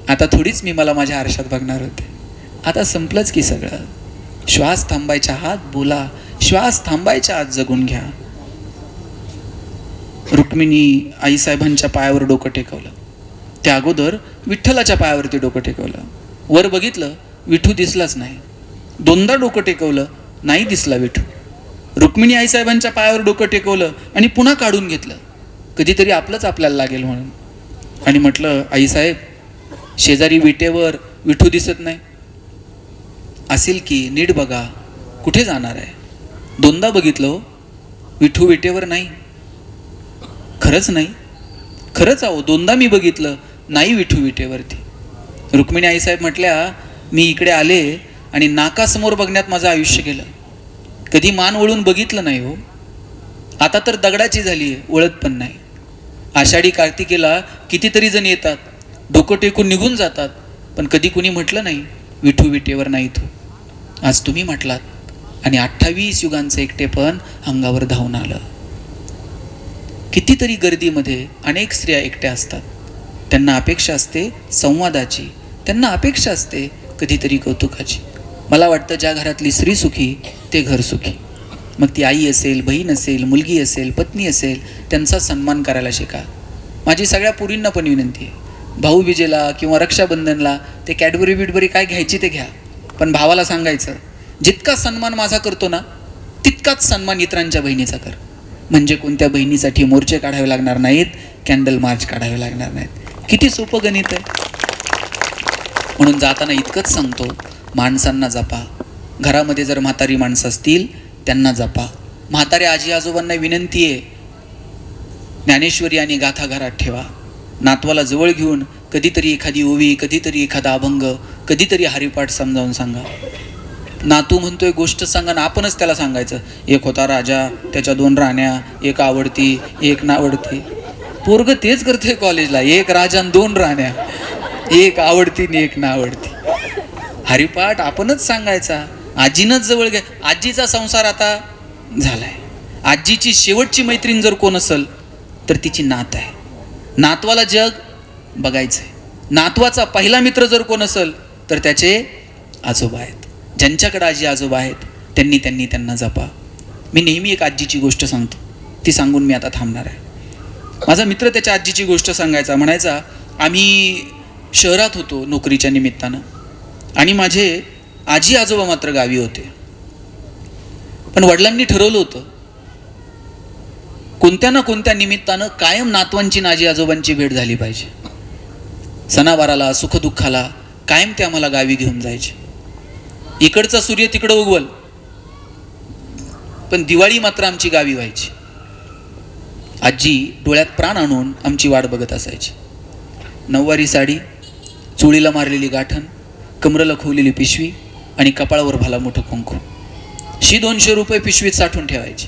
आता थोडीच मी मला माझ्या आरशात बघणार होते. आता संपलंच की सगळं. श्वास थांबायच्या आत बोला, श्वास थांबायच्या आत जगून घ्या. रुक्मिणी आईसाहेबांच्या पायावर डोकं टेकवलं. त्या अगोदर विठ्ठलाच्या पायावरती डोकं टेकवलं. वर बघितलं, विठू दिसलाच नाही. 2दा डोकं टेकवलं, नाही दिसला विठू. रुक्मिणी आईसाहेबांच्या पायावर डोकं टेकवलं आणि पुन्हा काढून घेतलं, कधीतरी आपलंच आपल्याला लागेल म्हणून. आणि म्हटलं आईसाहेब शेजारी विटेवर विठू दिसत नाही. असेल की नीट बघा, कुठे जाणार आहे. 2दा बघितलं, विठू विटेवर नाही. खरंच नाही, खरंच आहो 2दा मी बघितलं, नाही विठू विटेवरती. रुक्मिणी आईसाहेब म्हटल्या मी इकडे आले आणि नाकासमोर बघण्यात माझं आयुष्य गेलं, कधी मान वळून बघितलं नाही हो. आता तर दगडाची झाली आहे, वळत पण नाही. आषाढी कार्तिकेला कितीतरी जण येतात, डोकं टेकून निघून जातात, पण कधी कुणी म्हटलं नाही विठू विटेवर नाही तू. आज तुम्ही म्हटलात आणि 28 युगांचं एकटेपण अंगावर धावून आलं. कितीतरी गर्दीमध्ये अनेक स्त्रिया एकट्या असतात. त्यांना अपेक्षा असते संवादाची, त्यांना अपेक्षा असते कधीतरी कौतुकाची. मला वाटतं ज्या घरातली स्त्री सुखी ते घर सुखी. मग ती आई असेल, बहीण असेल, मुलगी असेल, पत्नी असेल, त्यांचा सन्मान करायला शिका. माझी सगळ्या पुरींना पण विनंती आहे, भाऊबीजेला किंवा रक्षाबंधनला ते कॅडबरी बिडबरी काय घ्यायची ते घ्या, पण भावाला सांगायचं जितका सन्मान माझा करतो ना तितकाच सन्मान इतरांच्या बहिणीचा कर. म्हणजे कोणत्या बहिणीसाठी मोर्चे काढावे लागणार नाहीत, कॅन्डल मार्च काढावे लागणार नाहीत. किती सोपं गणित आहे. म्हणून जाताना इतकंच सांगतो, माणसांना जपा. घरामध्ये जर म्हातारी माणसं असतील त्यांना जपा. म्हाताऱ्या आजी आजोबांना विनंती आहे, ज्ञानेश्वरी आणि गाथा घरात ठेवा. नातवाला जवळ घेऊन कधीतरी एखादी ओवी, कधीतरी एखादा अभंग, कधीतरी हरिपाठ समजावून सांगा. नातू म्हणतोय गोष्ट सांगा ना, आपणच त्याला सांगायचं एक होता राजा, त्याच्या 2 राण्या, एक आवडती एक नावडती. पोरग तेच करते कॉलेजला, एक राजा 2 राण्या, एक आवडती आणि एक नावडती. हरिपाठ आपणच सांगायचा, आजीनंच जवळ घ्या. आजीचा संसार आता झालाय. आजीची शेवटची मैत्रीण जर कोण असेल तर तिची नात आहे. नातवाला जग बघायचंय. नातवाचा पहिला मित्र जर कोण असेल तर त्याचे आजोबा आहेत. ज्यांच्याकडे आजी आजोबा आहेत त्यांना जपा. मी नेहमी एक आजीची गोष्ट सांगतो, ती सांगून मी आता थांबणार आहे. माझा मित्र त्याच्या आजीची गोष्ट सांगायचा. म्हणायचा आम्ही शहरात होतो नोकरीच्या निमित्तानं आणि माझे आजी आजोबा मात्र गावी होते. पण वडिलांनी ठरवलं होतं कोणत्या ना कोणत्या निमित्तानं कायम नातवांची आजी आजोबांची भेट झाली पाहिजे. सणावाराला सुखदुःखाला कायम ते आम्हाला गावी घेऊन जायचे. इकडचा सूर्य तिकडं उगवल पण दिवाळी मात्र आमची गावी व्हायची. आजी डोळ्यात प्राण आणून आमची वाट बघत असायची. नऊवारी साडी, चोळीला मारलेली गाठण, कमरेला खोवलेली पिशवी आणि कपाळावर भाला मोठं कुंकू. 100-200 रुपये पिशवीत साठवून ठेवायची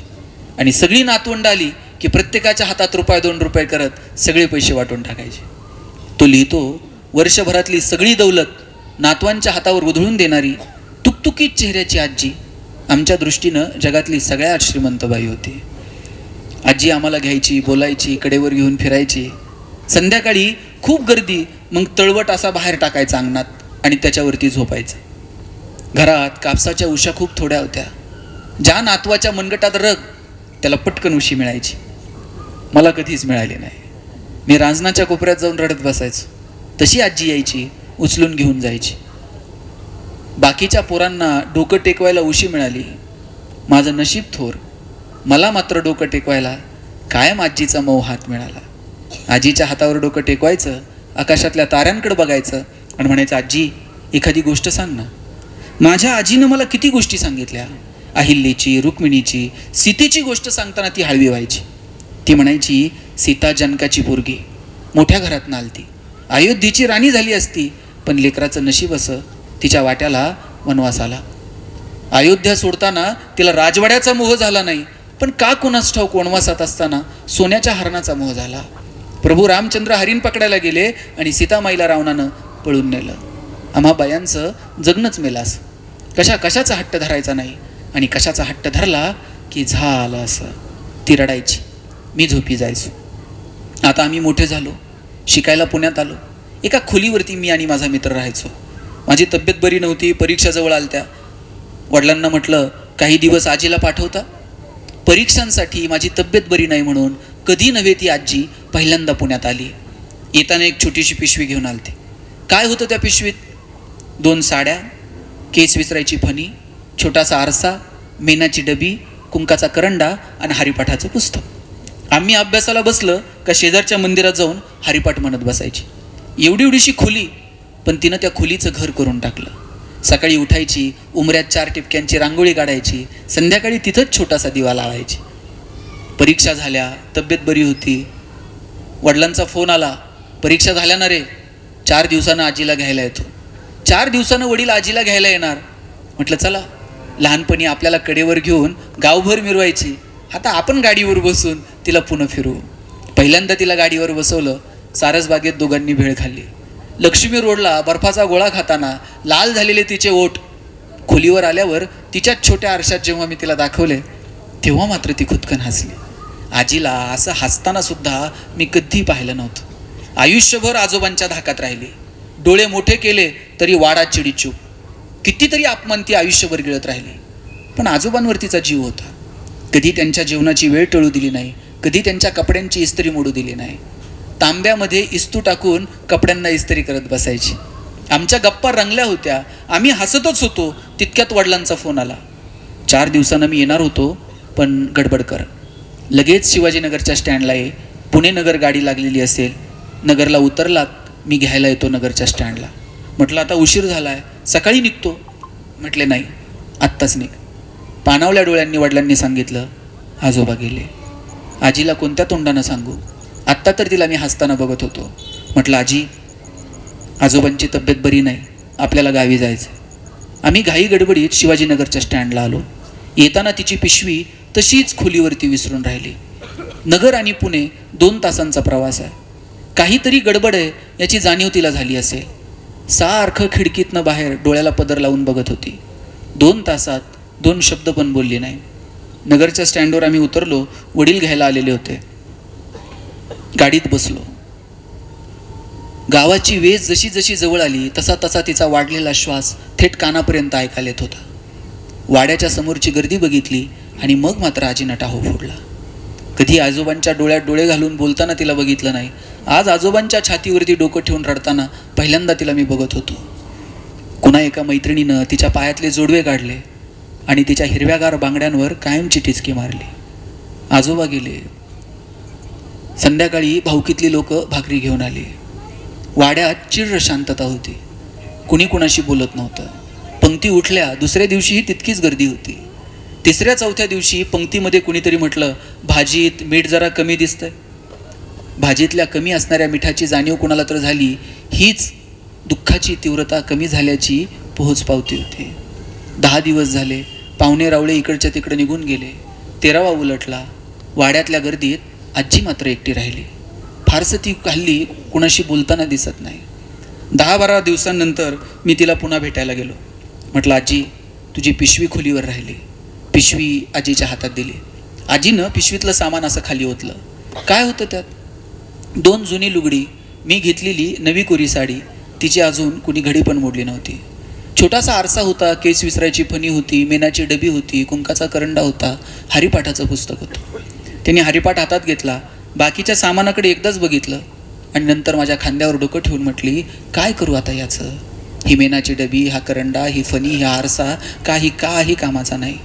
आणि सगळी नातवंड आली की प्रत्येकाच्या हातात ₹2 करत सगळे पैसे वाटून टाकायचे. तो लिहितो वर्षभरातली सगळी दौलत नातवांच्या हातावर उधळून देणारी तुकतुकीत चेहऱ्याची आजी आमच्या दृष्टीनं जगातली सगळ्यात श्रीमंत बाई होती. आजी आम्हाला घ्यायची, बोलायची, कडेवर घेऊन फिरायची. संध्याकाळी खूप गर्दी, मग तळवट असा बाहेर टाकायचा अंगणात आणि त्याच्यावरती झोपायचं. घरात कापसाच्या उशा खूप थोड्या होत्या. ज्या नातवाच्या मनगटात रग त्याला पटकन उशी मिळायची. मला कधीच मिळाली नाही. मी रांजणाच्या कोपऱ्यात जाऊन रडत बसायचो. तशी आजी यायची, उचलून घेऊन जायची. बाकीच्या पोरांना डोकं टेकवायला उशी मिळाली. माझं नशीब थोर. मला मात्र डोकं टेकवायला कायम आजीचा मऊ हात मिळाला. आजीच्या हातावर डोकं टेकवायचं, आकाशातल्या ताऱ्यांकडे बघायचं आणि म्हणायचं, आजी एखादी गोष्ट सांग ना. माझ्या आजीनं मला किती गोष्टी सांगितल्या. अहिल्याची, रुक्मिणीची, सीतेची गोष्ट सांगताना ती हळवी व्हायची. ती म्हणायची, सीता जनकाची पोरगी, मोठ्या घरात आलती, अयोध्येची राणी झाली असती, पण लेकराचं नशीब असं, तिच्या वाट्याला वनवास आला. अयोध्या सोडताना तिला राजवाड्याचा मोह झाला नाही, पण का कोणास ठाऊक वनवासात असताना सोन्याच्या हरणाचा मोह झाला. प्रभू रामचंद्र हरिण पकडायला गेले आणि सीतामाईला रावणानं पळून नेलं. आम्हा बायांचं जगणंच मेलास. कशाचा हट्ट धरायचा नाही, आणि कशाचा हट्ट धरला की झालं असं. ती रडायची, मी झोपी जायचो. आता आम्ही मोठे झालो, शिकायला पुण्यात आलो. एका खोलीवरती मी आणि माझा मित्र राहायचो. माझी तब्येत बरी नव्हती, परीक्षा जवळ आलत्या. वडिलांना म्हटलं, काही दिवस आजीला पाठवता. परीक्षांसाठी माझी तब्येत बरी नाही म्हणून कधी नव्हे ती आजी पहिल्यांदा पुण्यात आली. येताना एक छोटीशी पिशवी घेऊन आलती. काय होतं त्या पिशवीत? 2 साड्या, केस विसरायची फणी, छोटासा आरसा, मेणाची डबी, कुंकाचा करंडा आणि हरिपाठाचं पुस्तक. आम्ही अभ्यासाला बसलं का शेजारच्या मंदिरात जाऊन हरिपाठ म्हणत बसायची. एवढीशी खोली, पण तिनं त्या खोलीचं घर करून टाकलं. सकाळी उठायची, उमऱ्यात 4 टिपक्यांची रांगोळी काढायची, संध्याकाळी तिथंच छोटासा दिवा लावायची. परीक्षा झाल्या, तब्येत बरी होती. वडिलांचा फोन आला, परीक्षा झाल्या ना रे, 4 दिवसानं आजीला घ्यायला येतो. 4 दिवसानं वडील आजीला घ्यायला येणार. म्हटलं चला. लहानपणी आपल्याला कडेवर घेऊन गावभर मिरवायची, आता आपण गाडीवर बसून तिला पुन्हा फिरवू. पहिल्यांदा तिला गाडीवर बसवलं. सारसबागेत दोघांनी भेळ खाल्ली. लक्ष्मी रोडला बर्फाचा गोळा खाताना लाल झालेले तिचे ओठ. खोलीवर आल्यावर तिच्याच छोट्या आरशात जेव्हा मी तिला दाखवले, तेव्हा मात्र ती खुदकन हसली. आजीला असं हसताना सुद्धा मी कधी पाहिलं नव्हतं. आयुष्यभर आजोबांच्या धाकात राहिली. डोळे मोठे केले तरी वाडा चिडीचूप. कितीतरी अपमान ती आयुष्यभर गिळत राहिली. पण आजोबांवर तिचा जीव होता. कधी त्यांच्या जेवणाची वेळ टळू दिली नाही, कधी त्यांच्या कपड्यांची इस्त्री मोडू दिली नाही. तांब्यामध्ये इस्तू टाकून कपड्यांना इस्त्री करत बसायची. आमच्या गप्पा रंगल्या होत्या, आम्ही हसतच होतो. तितक्यात वडिलांचा फोन आला. 4 दिवसानं मी येणार होतो, पण गडबड कर. लगेच शिवाजीनगरच्या स्टँडला ये. पुणे नगर गाडी लागलेली असेल. नगरला उतरलात, मी घ्यायला येतो नगरच्या स्टँडला. म्हटलं आता उशीर झाला आहे, सकाळी निघतो. म्हटले नाही, आत्ताच निघ. पाणावल्या डोळ्यांनी वडिलांनी सांगितलं, आजोबा गेले. आजीला कोणत्या तोंडानं सांगू? आत्ता तर तिला मी हसताना बघत होतो. म्हटलं आजी, आजोबांची तब्येत बरी नाही, आपल्याला गावी जायचं. आम्ही घाई गडबडीत शिवाजीनगरच्या स्टँडला आलो. येताना तिची पिशवी तशीच खोलीवरती विसरून राहिली. नगर आणि पुणे 2 तासांचा प्रवास आहे. काहीतरी गडबड आहे याची जाणीव तिला झाली असेल. सारखं खिडकीतनं बाहेर डोळ्याला पदर लावून बघत होती. 2 तासात 2 शब्द पण बोलली नाही. नगरच्या स्टँडवर आम्ही उतरलो. वडील घ्यायला आलेले होते. गाडीत बसलो. गावाची वेस जशी जशी जवळ आली तसा तसा तिचा वाढलेला श्वास थेट कानापर्यंत ऐकायला येत होता. वाड्याच्या समोरची गर्दी बघितली आणि मग मात्र आजीनं टाहो फोडला. कधी आजोबांच्या डोळ्यात डोळे घालून बोलताना तिला बघितलं नाही. आज आजोबांच्या छातीवरती डोकं ठेवून रडताना पहिल्यांदा तिला मी बघत होतो. कुणा एका मैत्रिणीनं तिच्या पायातले जोडवे काढले आणि तिच्या हिरव्यागार बांगड्यांवर कायमची टिचकी मारली. आजोबा गेले. संध्याकाळी भाऊकीतली लोक भाकरी घेऊन आली. वाड्यात चिर शांतता होती. कुणी कुणाशी बोलत नव्हतं. पंक्ती उठल्या. दुसऱ्या दिवशीही तितकीच गर्दी होती. 3ऱ्या-4थ्या दिवशी पंक्तीमध्ये कुणीतरी म्हटलं, भाजीत मीठ जरा कमी दिसतंय. भाजीतल्या कमी असणाऱ्या मिठाची जाणीव कुणाला तर झाली. हीच दुःखाची तीव्रता कमी झाल्याची पोहोच पावती होती. 10 दिवस झाले. पाहुणे रावळे इकडच्या तिकडे निघून गेले. 13वा उलटला. वाड्यातल्या गर्दीत आजी मात्र एकटी राहिली. फारसं ती हल्ली कुणाशी बोलताना दिसत नाही. 10-12 दिवसांनंतर मी तिला पुन्हा भेटायला गेलो. म्हटलं, आजी, तुझी पिशवी खोलीवर राहिली. पिशवी आजीच्या हातात दिली. आजीनं पिशवीतलं सामान असं खाली ओतलं. काय होतं त्यात? 2 जुनी लुगडी, मी घेतलेली नवी कोरी साडी, तिची अजून कुणी घडी पण मोडली नव्हती. छोटासा आरसा होता, केस विसरायची फणी होती, मेणाची डबी होती, कुंकाचा करंडा होता, हरिपाठाचं पुस्तक होतं. त्यांनी हरिपाठ हातात घेतला, बाकीच्या सामानाकडे एकदाच बघितलं आणि नंतर माझ्या खांद्यावर डोकं ठेवून म्हटली, काय करू आता याचं? ही मेणाची डबी, हा करंडा, ही फणी, हा आरसा काही कामाचा नाही.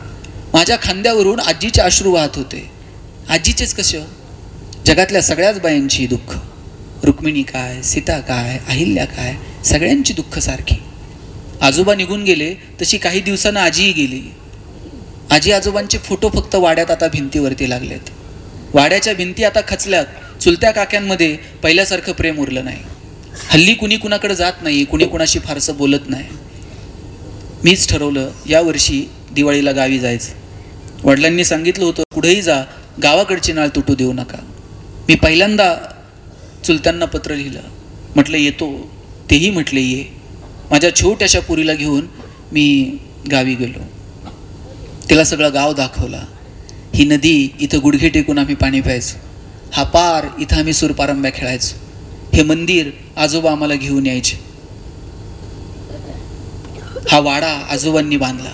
माझ्या खांद्यावरून आजीचे अश्रू वाहत होते. आजीचेच कसे? जगातल्या सगळ्याच बायांची दुःख, रुक्मिणी काय, सीता काय, अहिल्या काय, सगळ्यांची दुःख सारखी. आजोबा निघून गेले तशी काही दिवसानं आजीही गेली. आजी आजोबांचे फोटो फक्त वाड्यात आता भिंतीवरती लागलेत. वाड्याच्या भिंती आता खचल्यात. चुलत्या काक्यांमध्ये पहिल्यासारखं प्रेम उरलं नाही. हल्ली कुणी कुणाकडे जात नाही, कुणी कुणाशी फारसं बोलत नाही. मीच ठरवलं यावर्षी दिवाळीला गावी जायचं. वडिलांनी सांगितलं होतं, पुढेही जा, गावाकडची नाळ तुटू देऊ नका. मी पहिल्यांदा चुलत्यांना पत्र लिहिलं, म्हटलं येतो. तेही म्हटले ये. माझ्या छोट्याशा पुरीला घेऊन मी गावी गेलो. तिला सगळं गाव दाखवला. ही नदी, इथं गुडघे टेकून आम्ही पाणी प्यायचो. हा पार, इथं आम्ही सुरपारंब्या खेळायचो. हे मंदिर आजोबा आम्हाला घेऊन यायचे. हा वाडा आजोबांनी बांधला.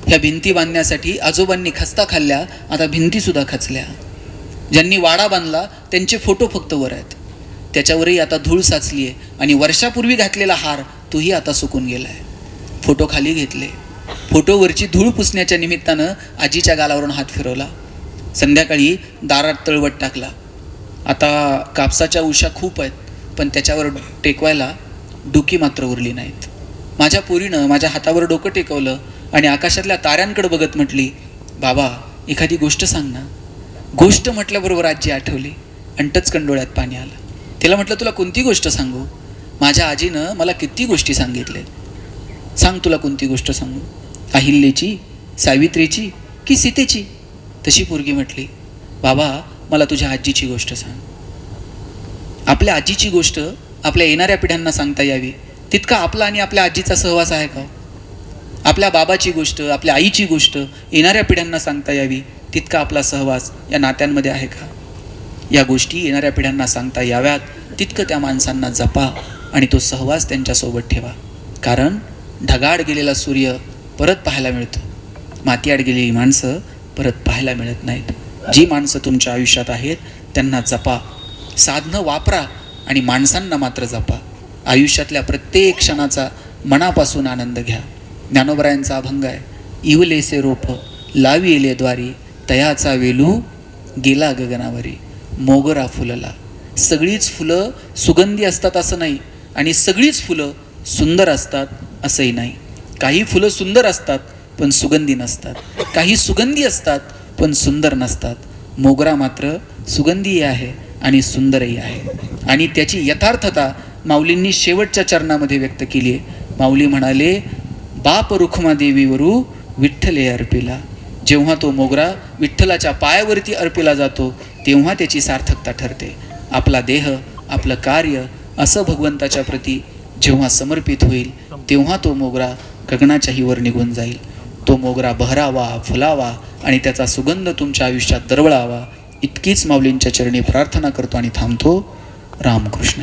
ह्या भिंती बांधण्यासाठी आजोबांनी खस्ता खाल्ल्या, आता भिंती सुद्धा खचल्या. ज्यांनी वाडा बांधला त्यांचे फोटो फक्त वर आहेत. त्याच्यावरही आता धूळ साचली आहे आणि वर्षापूर्वी घातलेला हार तोही आता सुकून गेलाय. फोटो खाली घेतले. फोटोवरची धूळ पुसण्याच्या निमित्तानं आजीच्या गालावरून हात फिरवला. संध्याकाळी दारात तळवट टाकला. आता कापसाच्या उशा खूप आहेत, पण त्याच्यावर टेकवायला डुकी मात्र उरली नाहीत. माझ्या पोरीनं माझ्या हातावर डोकं टेकवलं आणि आकाशातल्या ताऱ्यांकडे बघत म्हटली, बाबा एखादी गोष्ट सांग ना. गोष्ट म्हटल्याबरोबर आजी आठवली आणि टचकन डोळ्यात पाणी आलं. तिला म्हटलं, तुला कोणती गोष्ट सांगू? माझ्या आजीनं मला किती गोष्टी सांगितल्या. सांग, तुला कोणती गोष्ट सांगू? अहिल्याची, सावित्रीची की सीतेची? तशी पोरगी म्हटली, बाबा मला तुझ्या आजीची गोष्ट सांग. आपल्या आजीची गोष्ट आपल्या येणाऱ्या पिढ्यांना सांगता यावी तितका आपला आणि आपल्या आजीचा सहवास आहे का? आपल्या बाबाची गोष्ट, आपल्या आईची गोष्ट येणाऱ्या पिढ्यांना सांगता यावी तितका आपला सहवास या नात्यांमध्ये आहे का? या गोष्टी येणाऱ्या पिढ्यांना सांगता याव्यात तितकं त्या माणसांना जपा आणि तो सहवास त्यांच्यासोबत ठेवा. कारण ढगाआड गेलेला सूर्य परत पाहायला मिळतो, मातीआड गेलेली माणसं परत पाहायला मिळत नाहीत. जी माणसं तुमच्या आयुष्यात आहेत त्यांना जपा, साधनं वापरा आणि माणसांना मात्र जपा. आयुष्यातल्या प्रत्येक क्षणाचा मनापासून आनंद घ्या. ज्ञानोबरायांचा अभंग आहे, इवलेसे रोप लाविले द्वारी, तयाचा वेलू गेला गगनावरी. मोगरा फुलला. सगळीच फुलं सुगंधी असतात असं नाही आणि सगळीच फुलं सुंदर असतात असंही नाही. काही फुलं सुंदर असतात पण सुगंधी नसतात, काही सुगंधी असतात पण सुंदर नसतात. मोगरा मात्र सुगंधीही आहे आणि सुंदरही आहे आणि त्याची यथार्थता माऊलींनी शेवटच्या चरणामध्ये व्यक्त केली आहे. माऊली म्हणाले, बाप रुखमादेवीवरू विठ्ठले अर्पिला. जेव्हा तो मोगरा विठ्ठलाच्या पायावरती अर्पिला जातो तेव्हा त्याची सार्थकता ठरते. आपला देह, आपलं कार्य असं भगवंताच्या प्रती जेव्हा समर्पित होईल तेव्हा तो मोगरा गगनाच्याही वर निघून जाईल. तो मोगरा बहरावा, फुलावा आणि त्याचा सुगंध तुमच्या आयुष्यात दरवळावा इतकीच माऊलींच्या चरणी प्रार्थना करतो आणि थांबतो. रामकृष्ण.